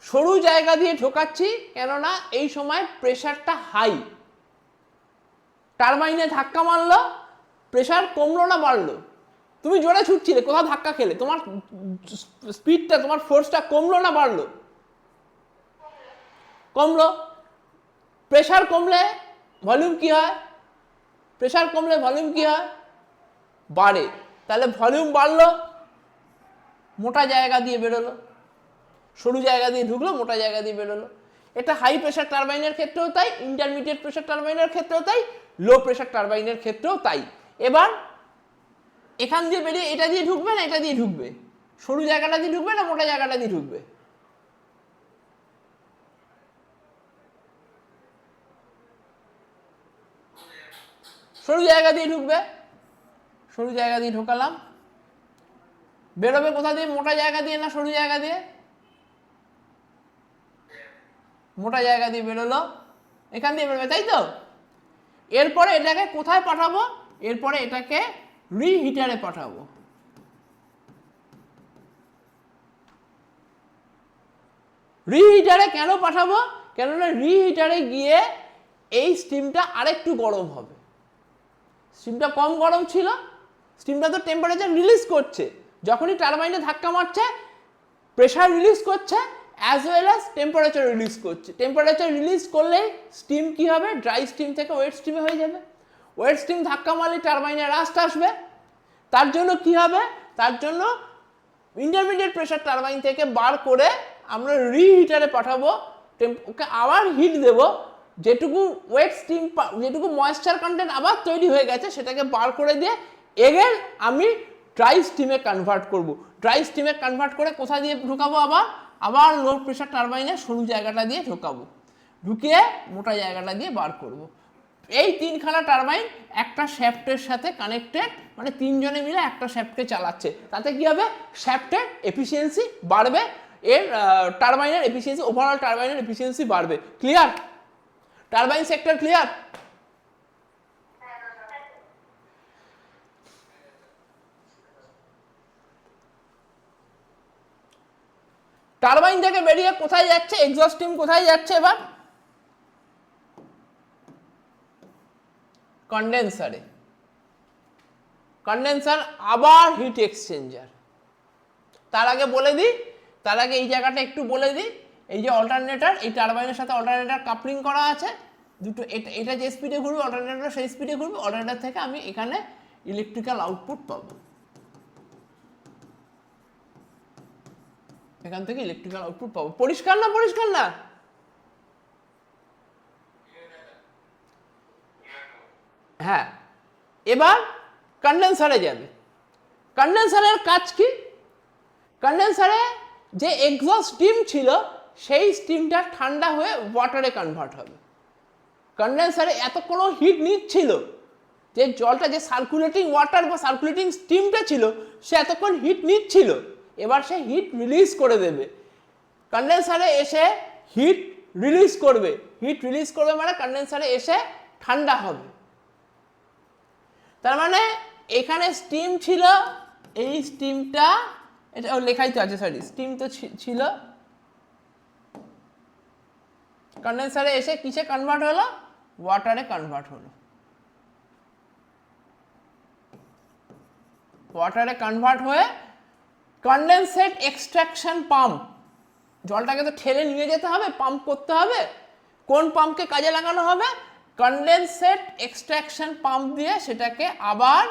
সরু জায়গা দিয়ে ঢোকাচ্ছি কেননা এই সময় প্রেসারটা হাই, টারবাইনে ধাক্কা মারলো, প্রেসার কমলো না বাড়লো? তুমি জোরে ছুটছিলে, কোথাও ধাক্কা খেলে, তোমার স্পিডটা, তোমার ফোর্সটা কমলো না বাড়লো? কমলো। প্রেসার কমলে ভলিউম কি হয়? প্রেসার কমলে ভলিউম কি হয়? বাড়ে। তাহলে ভলিউম বাড়লো, মোটা জায়গা দিয়ে বেরোলো, সরু জায়গা দিয়ে ঢুকলো, মোটা জায়গা দিয়ে বেরোলো। এটা হাই প্রেসার টারবাইনের ক্ষেত্রেও তাই, ইন্টারমিডিয়েট প্রেসার টারবাইনের ক্ষেত্রেও তাই, লো প্রেসার টারবাইনের ক্ষেত্রেও তাই। এবার এখান দিয়ে বেরিয়ে এটা দিয়ে ঢুকবে না এটা দিয়ে ঢুকবে? সরু জায়গাটা দিয়ে ঢুকবে না মোটা জায়গাটা দিয়ে ঢুকবে? সরু জায়গা দিয়ে ঢুকবে। সরু জায়গা দিয়ে ঢোকালাম, বেরোবে কোথা দিয়ে? মোটা জায়গা দিয়ে না সরু জায়গা দিয়ে? মোটা জায়গা দিয়ে বেরোলো, এখান দিয়ে বেরোবে, তাই তো? এরপরে এটাকে কোথায় পাঠাবো? এরপরে এটাকে রিহিটারে পাঠাবো। রিহিটারে কেন পাঠাবো? কেননা রিহিটারে গিয়ে এই স্টিমটা আরেকটু গরম হবে। স্টিমটা কম গরম ছিল, স্টিমটা তো টেম্পারেচার রিলিজ করছে, যখনই টারবাইনে ধাক্কা মারছে প্রেশার রিলিজ করছে as well as temperature release করছে। টেম্পারেচার রিলিজ করলেই স্টিম কি হবে? ড্রাই স্টিম থেকে ওয়েট স্টিমে হয়ে যাবে। ওয়েট স্টিম ধাক্কা মারলে টারবাইনে রাস্ট আসবে। তার জন্য কি হবে? তার জন্য ইন্টারমিডিয়েট প্রেশার টারবাইন থেকে বার করে আমরা রিহিটারে পাঠাবো, ওকে আবার হিট দেব, যেটুকু ওয়েট স্টিম, যেটুকু ময়েশ্চার কন্টেন্ট আবার তৈরি হয়ে গেছে সেটাকে বার করে দিয়ে এগেন আমি ড্রাই স্টিমে কনভার্ট করব। ড্রাই স্টিমে কনভার্ট করে কোথা দিয়ে ঢোকাবো? আবার লো প্রেশার টারবাইনে সরু জায়গাটা দিয়ে ঢোকাবো, ঢুকিয়ে মোটা জায়গাটা দিয়ে বার করব। এই তিনখানা টারবাইন একটা শ্যাফটের সাথে কানেক্টেড, মানে তিনজনে মিলে একটা শ্যাফটকে চালাচ্ছে। তাতে কি হবে? শ্যাফটের এফিসিয়েন্সি বাড়বে, এর টারবাইনের এফিসিয়েন্সি, ওভারঅল টারবাইনের এফিসিয়েন্সি বাড়বে। Clear? Turbine sector clear? Turbine থেকে বেরিয়ে কোথায় যাচ্ছে? এক্সস্ট স্টিম কোথায় যাচ্ছে এবার? কন্ডেন্সারে। কন্ডেন্সার আবার হিট এক্সচেঞ্জার। তার আগে বলে দিই, তার আগে এই জায়গাটা একটু বলে দিই, এই যে অল্টারনেটর, এই টারবাইনের সাথে অল্টারনেটর কাপলিং করা আছে দুটো, এটা যে স্পিডে ঘুরবে অল্টারনেটর সেই স্পিডে ঘুরবে। অল্টারনেটর থেকে আমি এখানে ইলেকট্রিক্যাল আউটপুট পাবো, এখান থেকে ইলেকট্রিক্যাল আউটপুট পাবো। পরিষ্কার না? পরিষ্কার না? হ্যাঁ, এবার কন্ডেন্সারে যাবে। কন্ডেন্সারের কাজ কি? কন্ডেন্সারে যে এক্সস্ট স্টিম ছিল সেই স্টিমটা ঠান্ডা হয়ে ওয়াটারে কনভার্ট হবে। কন্ডেন্সারে এতক্ষণ হিট নিচ্ছিল, যে জলটা, যে সার্কুলেটিং ওয়াটার বা সার্কুলেটিং স্টিমটা ছিল সে এতক্ষণ হিট নিচ্ছিল, এবার সে হিট রিলিজ করে দেবে। কন্ডেন্সারে এসে হিট রিলিজ করবে, হিট রিলিজ করবে মানে কন্ডেন্সারে এসে ঠান্ডা হবে। তার মানে এখানে স্টিম ছিল, এই স্টিমটা, এটা লেখাই তো আছে, সরি, স্টিম তো ছিল, কন্ডেন্সারে এসে কিসে কনভার্ট হলো? ওয়াটারে কনভার্ট হলো। ওয়াটারে কনভার্ট হয়ে কন্ডেনসেট এক্সট্রাকশন পাম্প, জলটাকে তো ঠেলে নিয়ে যেতে হবে, পাম্প করতে হবে। কোন পাম্পকে কাজে লাগানো হবে? কন্ডেনসেট এক্সট্রাকশন পাম্প দিয়ে সেটাকে আবার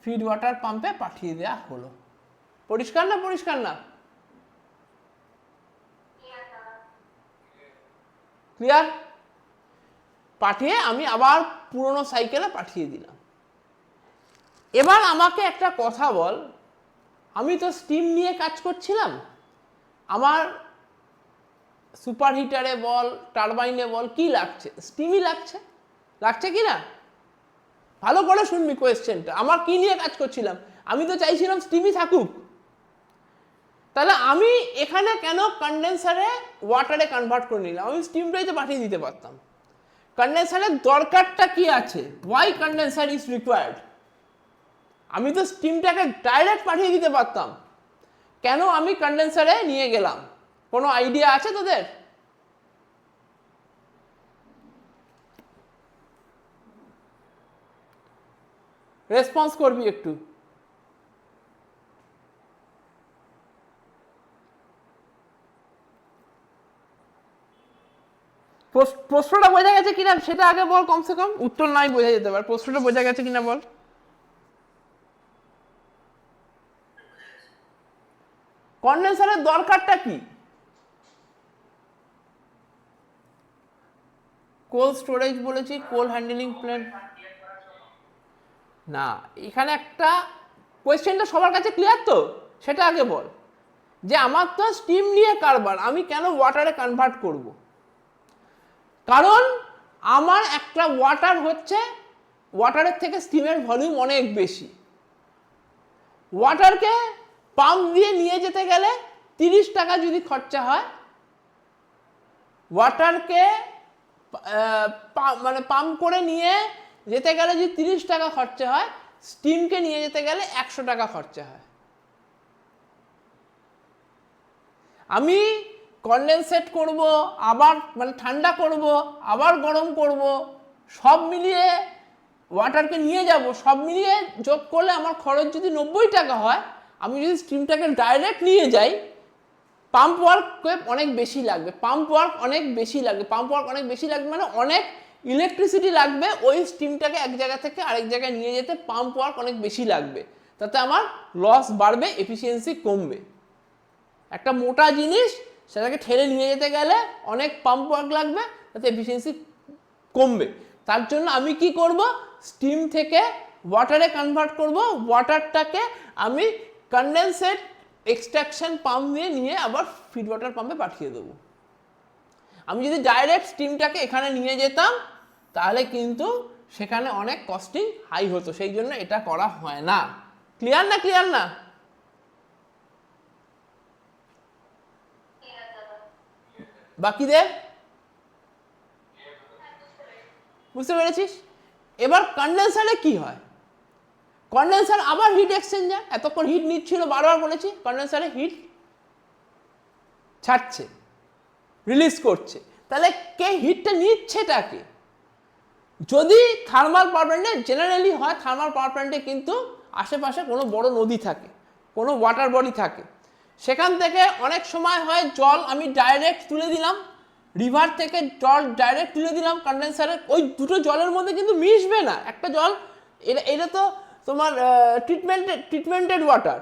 ফিড ওয়াটার পাম্পে পাঠিয়ে দেওয়া হলো। পরিষ্কার না? পরিষ্কার না? ক্লিয়ার? পাঠিয়ে আমি আবার পুরনো সাইকেলে পাঠিয়ে দিলাম। এবার আমাকে একটা কথা বল, আমি তো স্টিম নিয়ে কাজ করছিলাম, আমার সুপার হিটারে বল, টারবাইনে বল, কি লাগছে? স্টিমই লাগছে। লাগছে কি না? ভালো করে শুনবি কোয়েশ্চেনটা। আমার কি নিয়ে কাজ করছিলাম? আমি তো চাইছিলাম স্টিমই থাকুক। তাহলে আমি এখানে কেন কন্ডেন্সারে ওয়াটারে কনভার্ট করে নিলাম? আমি স্টিমটাই তো পাঠিয়ে দিতে পারতাম। কন্ডেন্সারের দরকারটা কি আছে? Why condenser is required? আমি তো স্টিমটাকে ডাইরেক্ট পাঠিয়ে দিতে পারতাম, কেন আমি কন্ডেন্সারে নিয়ে গেলাম? কোনো আইডিয়া আছে তোদের? রেসপন্স করবি একটু। প্রশ্নটা বোঝা গেছে কিনা সেটা আগে বল, কমসে কম উত্তর নাই বোঝা যেতে পারে, প্রশ্নটা বোঝা গেছে কিনা বল। কন্ডেন্সারের দরকারটা কি? কোল্ড স্টোরেজ বলেছি, কোল্ড হ্যান্ডলিং প্ল্যান্ট না। এখানে একটা কোয়েশ্চেনটা সবার কাছে ক্লিয়ার তো? সেটা আগে বল, যে আমার তো স্টিম নিয়ে কারবার, আমি কেন ওয়াটারে কনভার্ট করব? কারণ আমার একটা ওয়াটার হচ্ছে, ওয়াটারের থেকে স্টিমের ভলিউম অনেক বেশি। ওয়াটারকে পাম্প দিয়ে নিয়ে যেতে গেলে 30 টাকা যদি খরচা হয়, ওয়াটারকে মানে পাম্প করে নিয়ে যেতে গেলে যদি 30 টাকা খরচা হয়, স্টিমকে নিয়ে যেতে গেলে 100 টাকা খরচা হয়। আমি কনডেনসেট করব, আবার মানে ঠান্ডা করব, আবার গরম করব, সব মিলিয়ে ওয়াটারকে নিয়ে যাব, সব মিলিয়ে যোগ করলে আমার খরচ যদি 90 টাকা হয়, আমি যদি স্টিমটাকে ডাইরেক্ট নিয়ে যাই, পাম্প ওয়ার্ক অনেক বেশি লাগবে, পাম্প ওয়ার্ক অনেক বেশি লাগবে, পাম্প ওয়ার্ক অনেক বেশি লাগবে মানে অনেক ইলেকট্রিসিটি লাগবে ওই স্টিমটাকে এক জায়গা থেকে আরেক জায়গায় নিয়ে যেতে, পাম্প ওয়ার্ক অনেক বেশি লাগবে, তাতে আমার লস বাড়বে, এফিসিয়েন্সি কমবে। একটা মোটা জিনিস সেটাকে ঠেলে নিয়ে যেতে গেলে অনেক পাম্প ওয়ার্ক লাগবে, তাতে এফিসিয়েন্সি কমবে। তার জন্য আমি কি করব, স্টিম থেকে ওয়াটারে কনভার্ট করব, ওয়াটারটাকে আমি কনডেনসেট এক্সট্রাকশন পাম্প নিয়ে আবার ফিড ওয়াটার পাম্পে পাঠিয়ে দেবো। আমি যদি ডাইরেক্ট স্টিমটাকে এখানে নিয়ে যেতাম তাহলে কিন্তু সেখানে অনেক কস্টিং হাই হতো, সেই জন্য এটা করা হয় না। ক্লিয়ার না? ক্লিয়ার না? বাকিদের বুঝতে পেরেছিস? এবার কন্ডেন্সারে কি হয়, কন্ডেন্সার আবার হিট এক্সচেঞ্জার, এতক্ষণ হিট নিচ্ছিল, বারবার বলেছি কন্ডেন্সারে হিট ছাড়ছে, রিলিজ করছে, তাহলে কে হিটটা নিচ্ছেটাকে? যদি থার্মাল পাওয়ার প্ল্যান্টে জেনারেলি হয়, থার্মাল পাওয়ার প্ল্যান্টে কিন্তু আশেপাশে কোনো বড় নদী থাকে, কোনো ওয়াটার বডি থাকে, সেখান থেকে অনেক সময় হয় জল আমি ডাইরেক্ট তুলে দিলাম, রিভার থেকে জল ডাইরেক্ট তুলে দিলাম কন্ডেন্সারে, ওই দুটো জলের মধ্যে কিন্তু মিশবে না, একটা জল, এটা তো তোমার ট্রিটমেন্টেড ওয়াটার,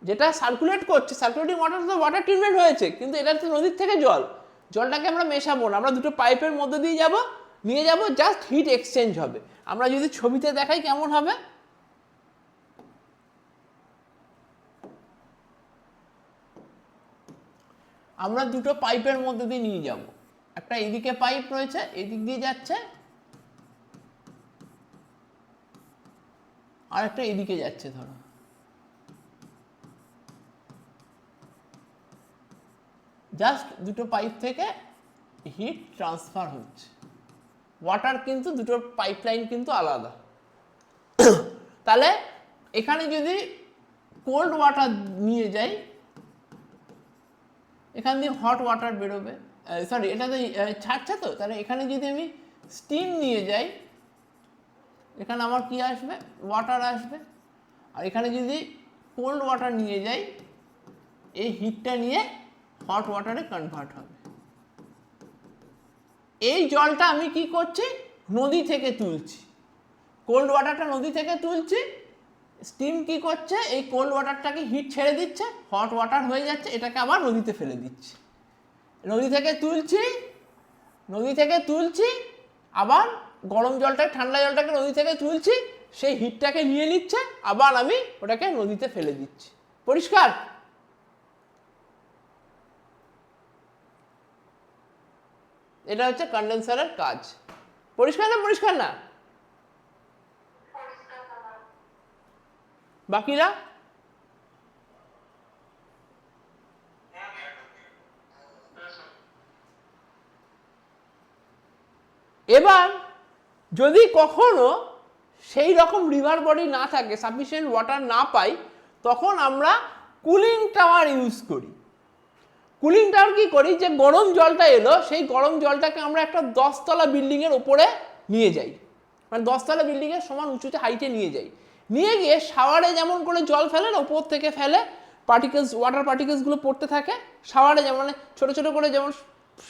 যেটা সার্কুলেট করছে, সার্কুলেটিং ওয়াটার তো ওয়াটার ট্রিটমেন্ট হয়েছে, কিন্তু এটা তো নদীর থেকে জলটাকে আমরা মেশাবো না, আমরা দুটো পাইপের মধ্যে দিয়ে নিয়ে যাব, জাস্ট হিট এক্সচেঞ্জ হবে। আমরা যদি ছবিতে দেখাই কেমন হবে, আমরা দুটো পাইপের মধ্যে দিয়ে নিয়ে যাব, একটা এদিকে পাইপ রয়েছে, এদিক দিয়ে যাচ্ছে, আর একটা এদিকে যাচ্ছে, ধরো জাস্ট দুটো পাইপ থেকে হিট ট্রান্সফার হচ্ছে, ওয়াটার কিন্তু দুটো পাইপলাইন কিন্তু আলাদা। তাহলে এখানে যদি কোল্ড ওয়াটার নিয়ে যাই, এখান দিয়ে হট ওয়াটার বেরোবে, সরি এটাতে ছাড়ছে তো, তাহলে এখানে যদি আমি স্টিম নিয়ে যাই, এখানে আমার কি আসবে, ওয়াটার আসবে, আর এখানে যদি কোল্ড ওয়াটার নিয়ে যাই, এই হিটটা নিয়ে হট ওয়াটারে কনভার্ট হবে। এই জলটা আমি কি করছি, নদী থেকে তুলছি, কোল্ড ওয়াটারটা নদী থেকে তুলছি, স্টিম কি করছে, এই কোল্ড ওয়াটারটাকে হিট ছেড়ে দিচ্ছে, হট ওয়াটার হয়ে যাচ্ছে, এটাকে আবার নদীতে ফেলে দিচ্ছি, নদী থেকে তুলছি, আবার গরম জলটাকে, ঠান্ডা জলটাকে নদী থেকে তুলছি, সেই হিটটাকে নিয়ে নিচ্ছে, আবার আমি ওটাকে নদীতে ফেলে দিচ্ছি। পরিষ্কার? এটা হচ্ছে কন্ডেন্সারের কাজ। পরিষ্কার না? পরিষ্কার না? বাকিরা? এবার যদি কখনো সেই রকম রিভার বডি না থাকে, সাফিসিয়েন্ট ওয়াটার না পাই, তখন আমরা কুলিং টাওয়ার ইউজ করি। কুলিং টাওয়ার কি করি, যে গরম জলটা এলো, সেই গরম জলটাকে আমরা একটা 10 তলা বিল্ডিংয়ের উপরে নিয়ে যাই, মানে 10 তলা বিল্ডিংয়ের সমান উঁচুতে হাইটে নিয়ে যাই, নিয়ে গিয়ে শাওয়ারে যেমন করে জল ফেলে না, উপর থেকে ফেলে, পার্টিকেলস, ওয়াটার পার্টিকেলসগুলো পড়তে থাকে শাওয়ারে, যেমন ছোটো ছোটো করে যেমন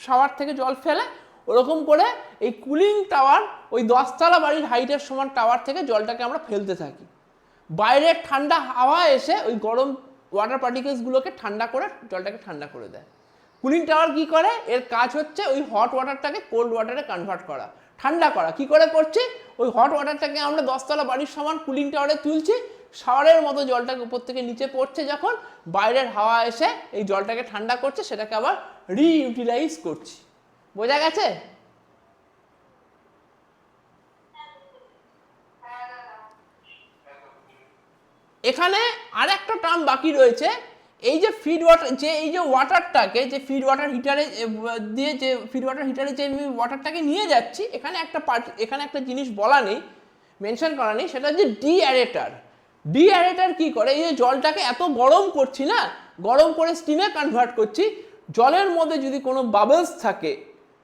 শাওয়ার থেকে জল ফেলে, ওরকম করে এই কুলিং টাওয়ার ওই 10 তলা বাড়ির হাইটের সমান টাওয়ার থেকে জলটাকে আমরা ফেলতে থাকি। বাইরের ঠান্ডা হাওয়া এসে ওই গরম ওয়াটার পার্টিকেলসগুলোকে ঠান্ডা করে জলটাকে ঠান্ডা করে দেয়। কুলিং টাওয়ার কি করে, এর কাজ হচ্ছে ওই হট ওয়াটারটাকে কোল্ড ওয়াটারে কনভার্ট করা, ঠান্ডা করা। কি করে করছি, ওই হট ওয়াটারটাকে আমরা 10 তলা বাড়ির সমান কুলিং টাওয়ারে তুলছি, শাওয়ারের মতো জলটাকে উপর থেকে নিচে পড়ছে, যখন বাইরের হাওয়া এসে এই জলটাকে ঠান্ডা করছে, সেটাকে আবার রিইউটিলাইজ করছি। বোঝা গেছে? এখানে আর একটা টার্ম বাকি রয়েছে, এই যে ফিড ওয়াটার, যে এই যে ওয়াটারটাকে, যে ফিড ওয়াটার হিটারে দিয়ে, যে ফিড ওয়াটার হিটারে যে আমি ওয়াটারটাকে নিয়ে যাচ্ছি, এখানে একটা এখানে একটা জিনিস বলা নেই, মেনশন করা নেই, সেটা হচ্ছে ডিঅ্যারেটার। ডিঅ্যারেটার কি করে, এই যে জলটাকে এত গরম করছি না, গরম করে স্টিমে কনভার্ট করছি, জলের মধ্যে যদি কোনো বাবলস থাকে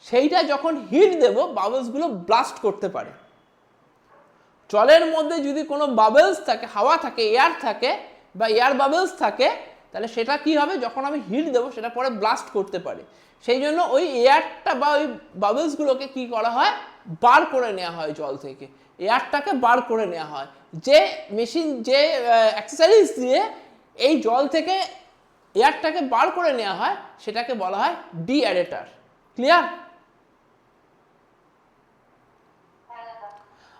সেইটা যখন হিট দেব বাবলসগুলো ব্লাস্ট করতে পারে। জলের মধ্যে যদি কোনো বাবলস থাকে, হাওয়া থাকে, এয়ার থাকে বা এয়ার বাবলস থাকে, তাহলে সেটা কি হবে, যখন আমি হিট দেবো সেটা পরে ব্লাস্ট করতে পারে। সেই জন্য ওই এয়ারটা বা ওই বাবলসগুলোকে কি করা হয়, বার করে নেওয়া হয় জল থেকে, এয়ারটাকে বার করে নেওয়া হয়। যে মেশিন, যে অ্যাক্সেসরিজ দিয়ে এই জল থেকে এয়ারটাকে বার করে নেওয়া হয় সেটাকে বলা হয় ডিঅ্যারেটার। ক্লিয়ার?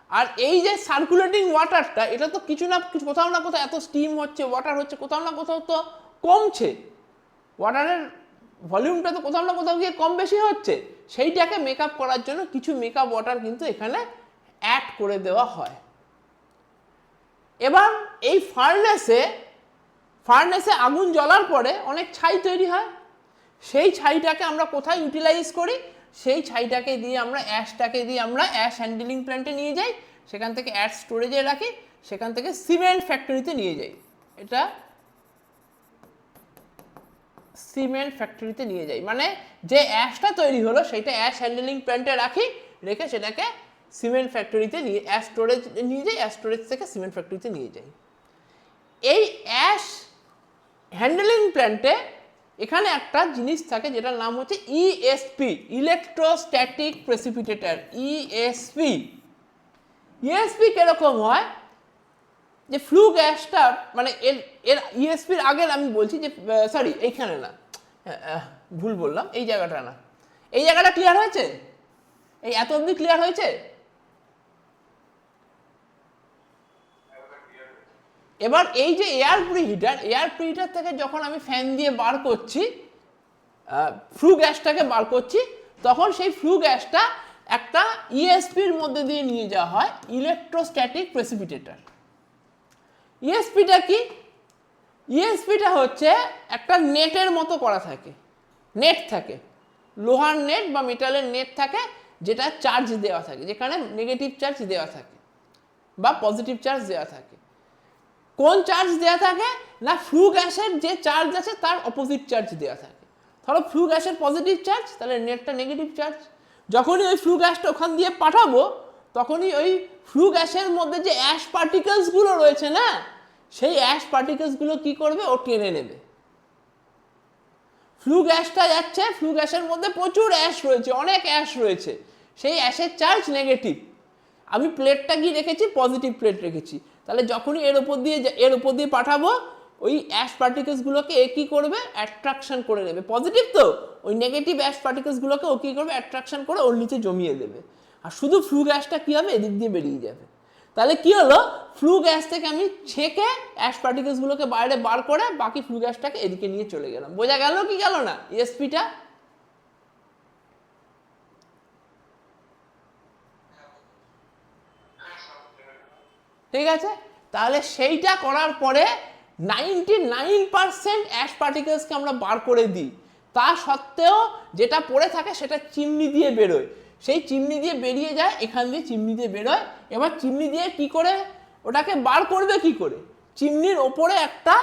আর এই যে সার্কুলেটিং ওয়াটারটা, এটা তো কিছু না কিছু, কোথাও না কোথাও এত স্টিম হচ্ছে, ওয়াটার হচ্ছে, কোথাও না কোথাও তো কমছে, ওয়াটারের ভলিউমটা তো কোথাও না কোথাও গিয়ে কম বেশি হচ্ছে, সেইটাকে মেকআপ করার জন্য কিছু মেকআপ ওয়াটার কিন্তু এখানে অ্যাড করে দেওয়া হয়। এবার এই ফার্নেসে আগুন জ্বলার পরে অনেক ছাই তৈরি হয়, সেই ছাইটাকে আমরা কোথায় ইউটিলাইজ করি, সেই ছাইটাকে দিয়ে আমরা অ্যাশটাকে দিয়ে আমরা অ্যাশ হ্যান্ডেলিং প্ল্যান্টে নিয়ে যাই, সেখান থেকে অ্যাশ স্টোরেজে রাখি, সেখান থেকে সিমেন্ট ফ্যাক্টরিতে নিয়ে যাই, এটা সিমেন্ট ফ্যাক্টরিতে নিয়ে যাই, মানে যে অ্যাশটা তৈরি হলো সেটা অ্যাশ হ্যান্ডেলিং প্ল্যান্টে রাখি, রেখে সেটাকে সিমেন্ট ফ্যাক্টরিতে নিয়ে, অ্যাশ স্টোরেজ নিয়ে যাই, অ্যাশ স্টোরেজ থেকে সিমেন্ট ফ্যাক্টরিতে নিয়ে যাই। এই অ্যাশ হ্যান্ডেলিং প্ল্যান্টে এখানে একটা জিনিস থাকে যেটার নাম হচ্ছে ইএসপি, ইলেকট্রোস্ট্যাটিক প্রেসিপিটেটর, ইএসপি। ইএসপি কিরকম হয়, যে ফ্লু গ্যাসটা, মানে এর এর ইএসপির আগের আমি বলছি যে, সরি এইখানে না, ভুল বললাম, এই জায়গাটা না, এই জায়গাটা ক্লিয়ার হয়েছে, এই এত অবধি ক্লিয়ার হয়েছে। এবার এই যে এয়ার প্রিহিটার থেকে যখন আমি ফ্যান দিয়ে বার করছি, ফ্লু গ্যাসটাকে বার করছি, তখন সেই ফ্লু গ্যাসটা একটা ইএসপির মধ্যে দিয়ে নিয়ে যাওয়া হয়, ইলেকট্রোস্ট্যাটিক প্রেসিপিটেটর। ইএসপিটা কি, ইএসপিটা হচ্ছে একটা নেটের মতো করা থাকে, নেট থাকে, লোহার নেট বা মেটালের নেট থাকে, যেটা চার্জ দেওয়া থাকে, যেখানে নেগেটিভ চার্জ দেওয়া থাকে বা পজিটিভ চার্জ দেওয়া থাকে। কোন চার্জ দেওয়া থাকে না, ফ্লু গ্যাসের যে চার্জ আছে তার অপোজিট চার্জ দেওয়া থাকে। ধরো ফ্লু গ্যাসের পজিটিভ চার্জ, তাহলে নেটটা নেগেটিভ চার্জ। যখনই ওই ফ্লু গ্যাসটা ওখান দিয়ে পাঠাবো, তখনই ওই ফ্লু গ্যাসের মধ্যে যে অ্যাশ পার্টিকেলসগুলো রয়েছে না, সেই অ্যাশ পার্টিকেলসগুলো কি করবে, ও টেনে নেবে। ফ্লু গ্যাসটা যাচ্ছে, ফ্লু গ্যাসের মধ্যে প্রচুর অ্যাশ রয়েছে, অনেক অ্যাশ রয়েছে, সেই অ্যাশের চার্জ নেগেটিভ, আমি প্লেটটা কি রেখেছি, পজিটিভ প্লেট রেখেছি, তাহলে যখনই এর উপর দিয়ে পাঠাবো, ওই অ্যাশ পার্টিকেলসগুলোকে এ কী করবে, অ্যাট্রাকশন করে নেবে, পজিটিভ তো, ওই নেগেটিভ অ্যাশ পার্টিকেলসগুলোকে ও কী করবে, অ্যাট্রাকশন করে ওর নিচে জমিয়ে দেবে, আর শুধু ফ্লু গ্যাসটা কী হবে, এদিক দিয়ে বেরিয়ে যাবে। তাহলে কি হলো, ফ্লু গ্যাস থেকে আমি ছেঁকে অ্যাশ পার্টিকেলসগুলোকে বাইরে বার করে বাকি ফ্লু গ্যাসটাকে এদিকে নিয়ে চলে গেলাম। বোঝা গেল কি গেল না ইএসপিটা? ঠিক আছে, তাহলে সেইটা করার পরে 99% অ্যাশ পার্টিকেলসকে আমরা বার করে দিই, তা সত্ত্বেও যেটা পড়ে থাকে সেটা চিমনি দিয়ে বেরোয়, সেই চিমনি দিয়ে বেরিয়ে যায়, এখান দিয়ে চিমনি দিয়ে বেরোয়। এবার চিমনি দিয়ে কি করে ওটাকে বার করবে, কি করে, চিমনির ওপরে একটা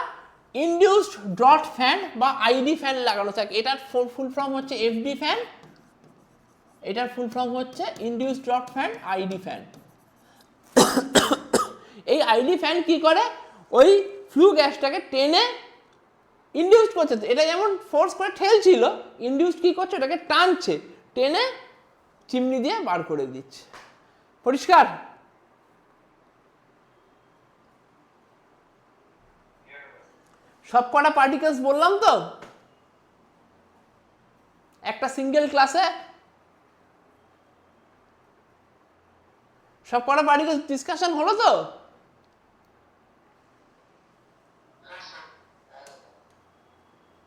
ইনডিউসড ড্রট ফ্যান বা আইডি ফ্যান লাগানো থাকে, এটার ফুল ফর্ম হচ্ছে এফডি ফ্যান, এটার ফুল ফর্ম হচ্ছে induced drought fan, ID fan. এই আইডি ফ্যান কি করে, ওই ফ্লু গ্যাসটাকে টেনে ইনডিউস করছে, এটা যেমন ফোর্স করে ঠেলছিল, ইনডিউস কি করছে, ওটাকে টানছে, টেনে চিমনি দিয়ে বার করে দিচ্ছে। পরিষ্কার? সব কটা পার্টিকেলস বললাম তো একটা সিঙ্গেল ক্লাসে, সব কটা পার্টিকেলস ডিসকাশন হলো তো?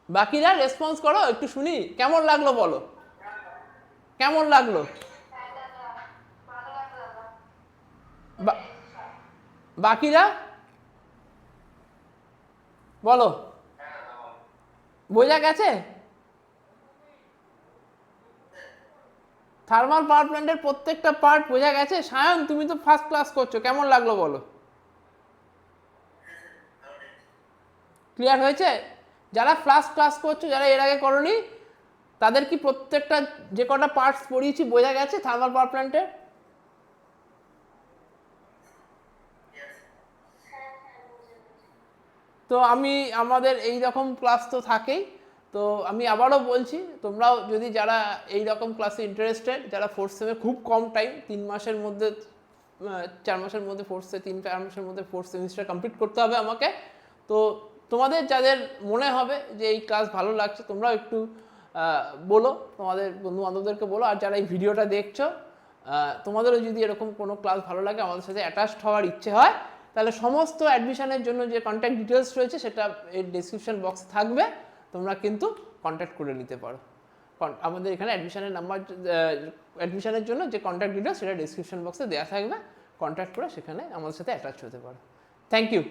বাকিরা রেসপন্স করো, একটু শুনি কেমন লাগলো, বলো কেমন লাগলো। বাকিরা বলো। বোঝা গেছে? থার্মাল পাওয়ার প্ল্যান্টের প্রত্যেকটা পার্ট বোঝা গেছে? সায়ন, তুমি তো ফার্স্ট ক্লাস করছো, কেমন লাগলো বলো? ক্লিয়ার হয়েছে? যারা ফার্স্ট ক্লাস করছো, যারা এর আগে করনি, তাদের কি প্রত্যেকটা যে কটা পার্টস পড়িয়েছি বোঝা গেছে থার্মাল পাওয়ার প্ল্যান্টের? তো আমি আমাদের এই রকম ক্লাস তো থাকেই, তো আমি আবারও বলছি, তোমরাও যদি যারা এই রকম ক্লাসে ইন্টারেস্টেড, যারা ফোর্থ সেমে খুব কম টাইম, 3 মাসের মধ্যে 4 মাসের মধ্যে ফোর্থ 3-4 মাসের মধ্যে ফোর্থ সেমিস্টার কমপ্লিট করতে হবে আমাকে, তো তোমাদের যাদের মনে হবে যে এই ক্লাস ভালো লাগছে, তোমরাও একটু বলো, তোমাদের বন্ধু বান্ধবদেরকে বলো। আর যারা এই ভিডিওটা দেখছো, তোমাদেরও যদি এরকম কোনো ক্লাস ভালো লাগে, আমাদের সাথে অ্যাটাচড হওয়ার ইচ্ছে হয়, তাহলে সমস্ত অ্যাডমিশনের জন্য যে কন্ট্যাক্ট ডিটেলস রয়েছে সেটা এর ডেসক্রিপশন বক্সে থাকবে, তোমরা কিন্তু কন্ট্যাক্ট করে নিতে পারো। আমাদের এখানে অ্যাডমিশনের নাম্বার, অ্যাডমিশনের জন্য যে কন্ট্যাক্ট ডিটেলস সেটা ডেসক্রিপশন বক্সে দেওয়া থাকবে, কন্ট্যাক্ট করে সেখানে আমাদের সাথে অ্যাটাচ হতে পারো। Thank you.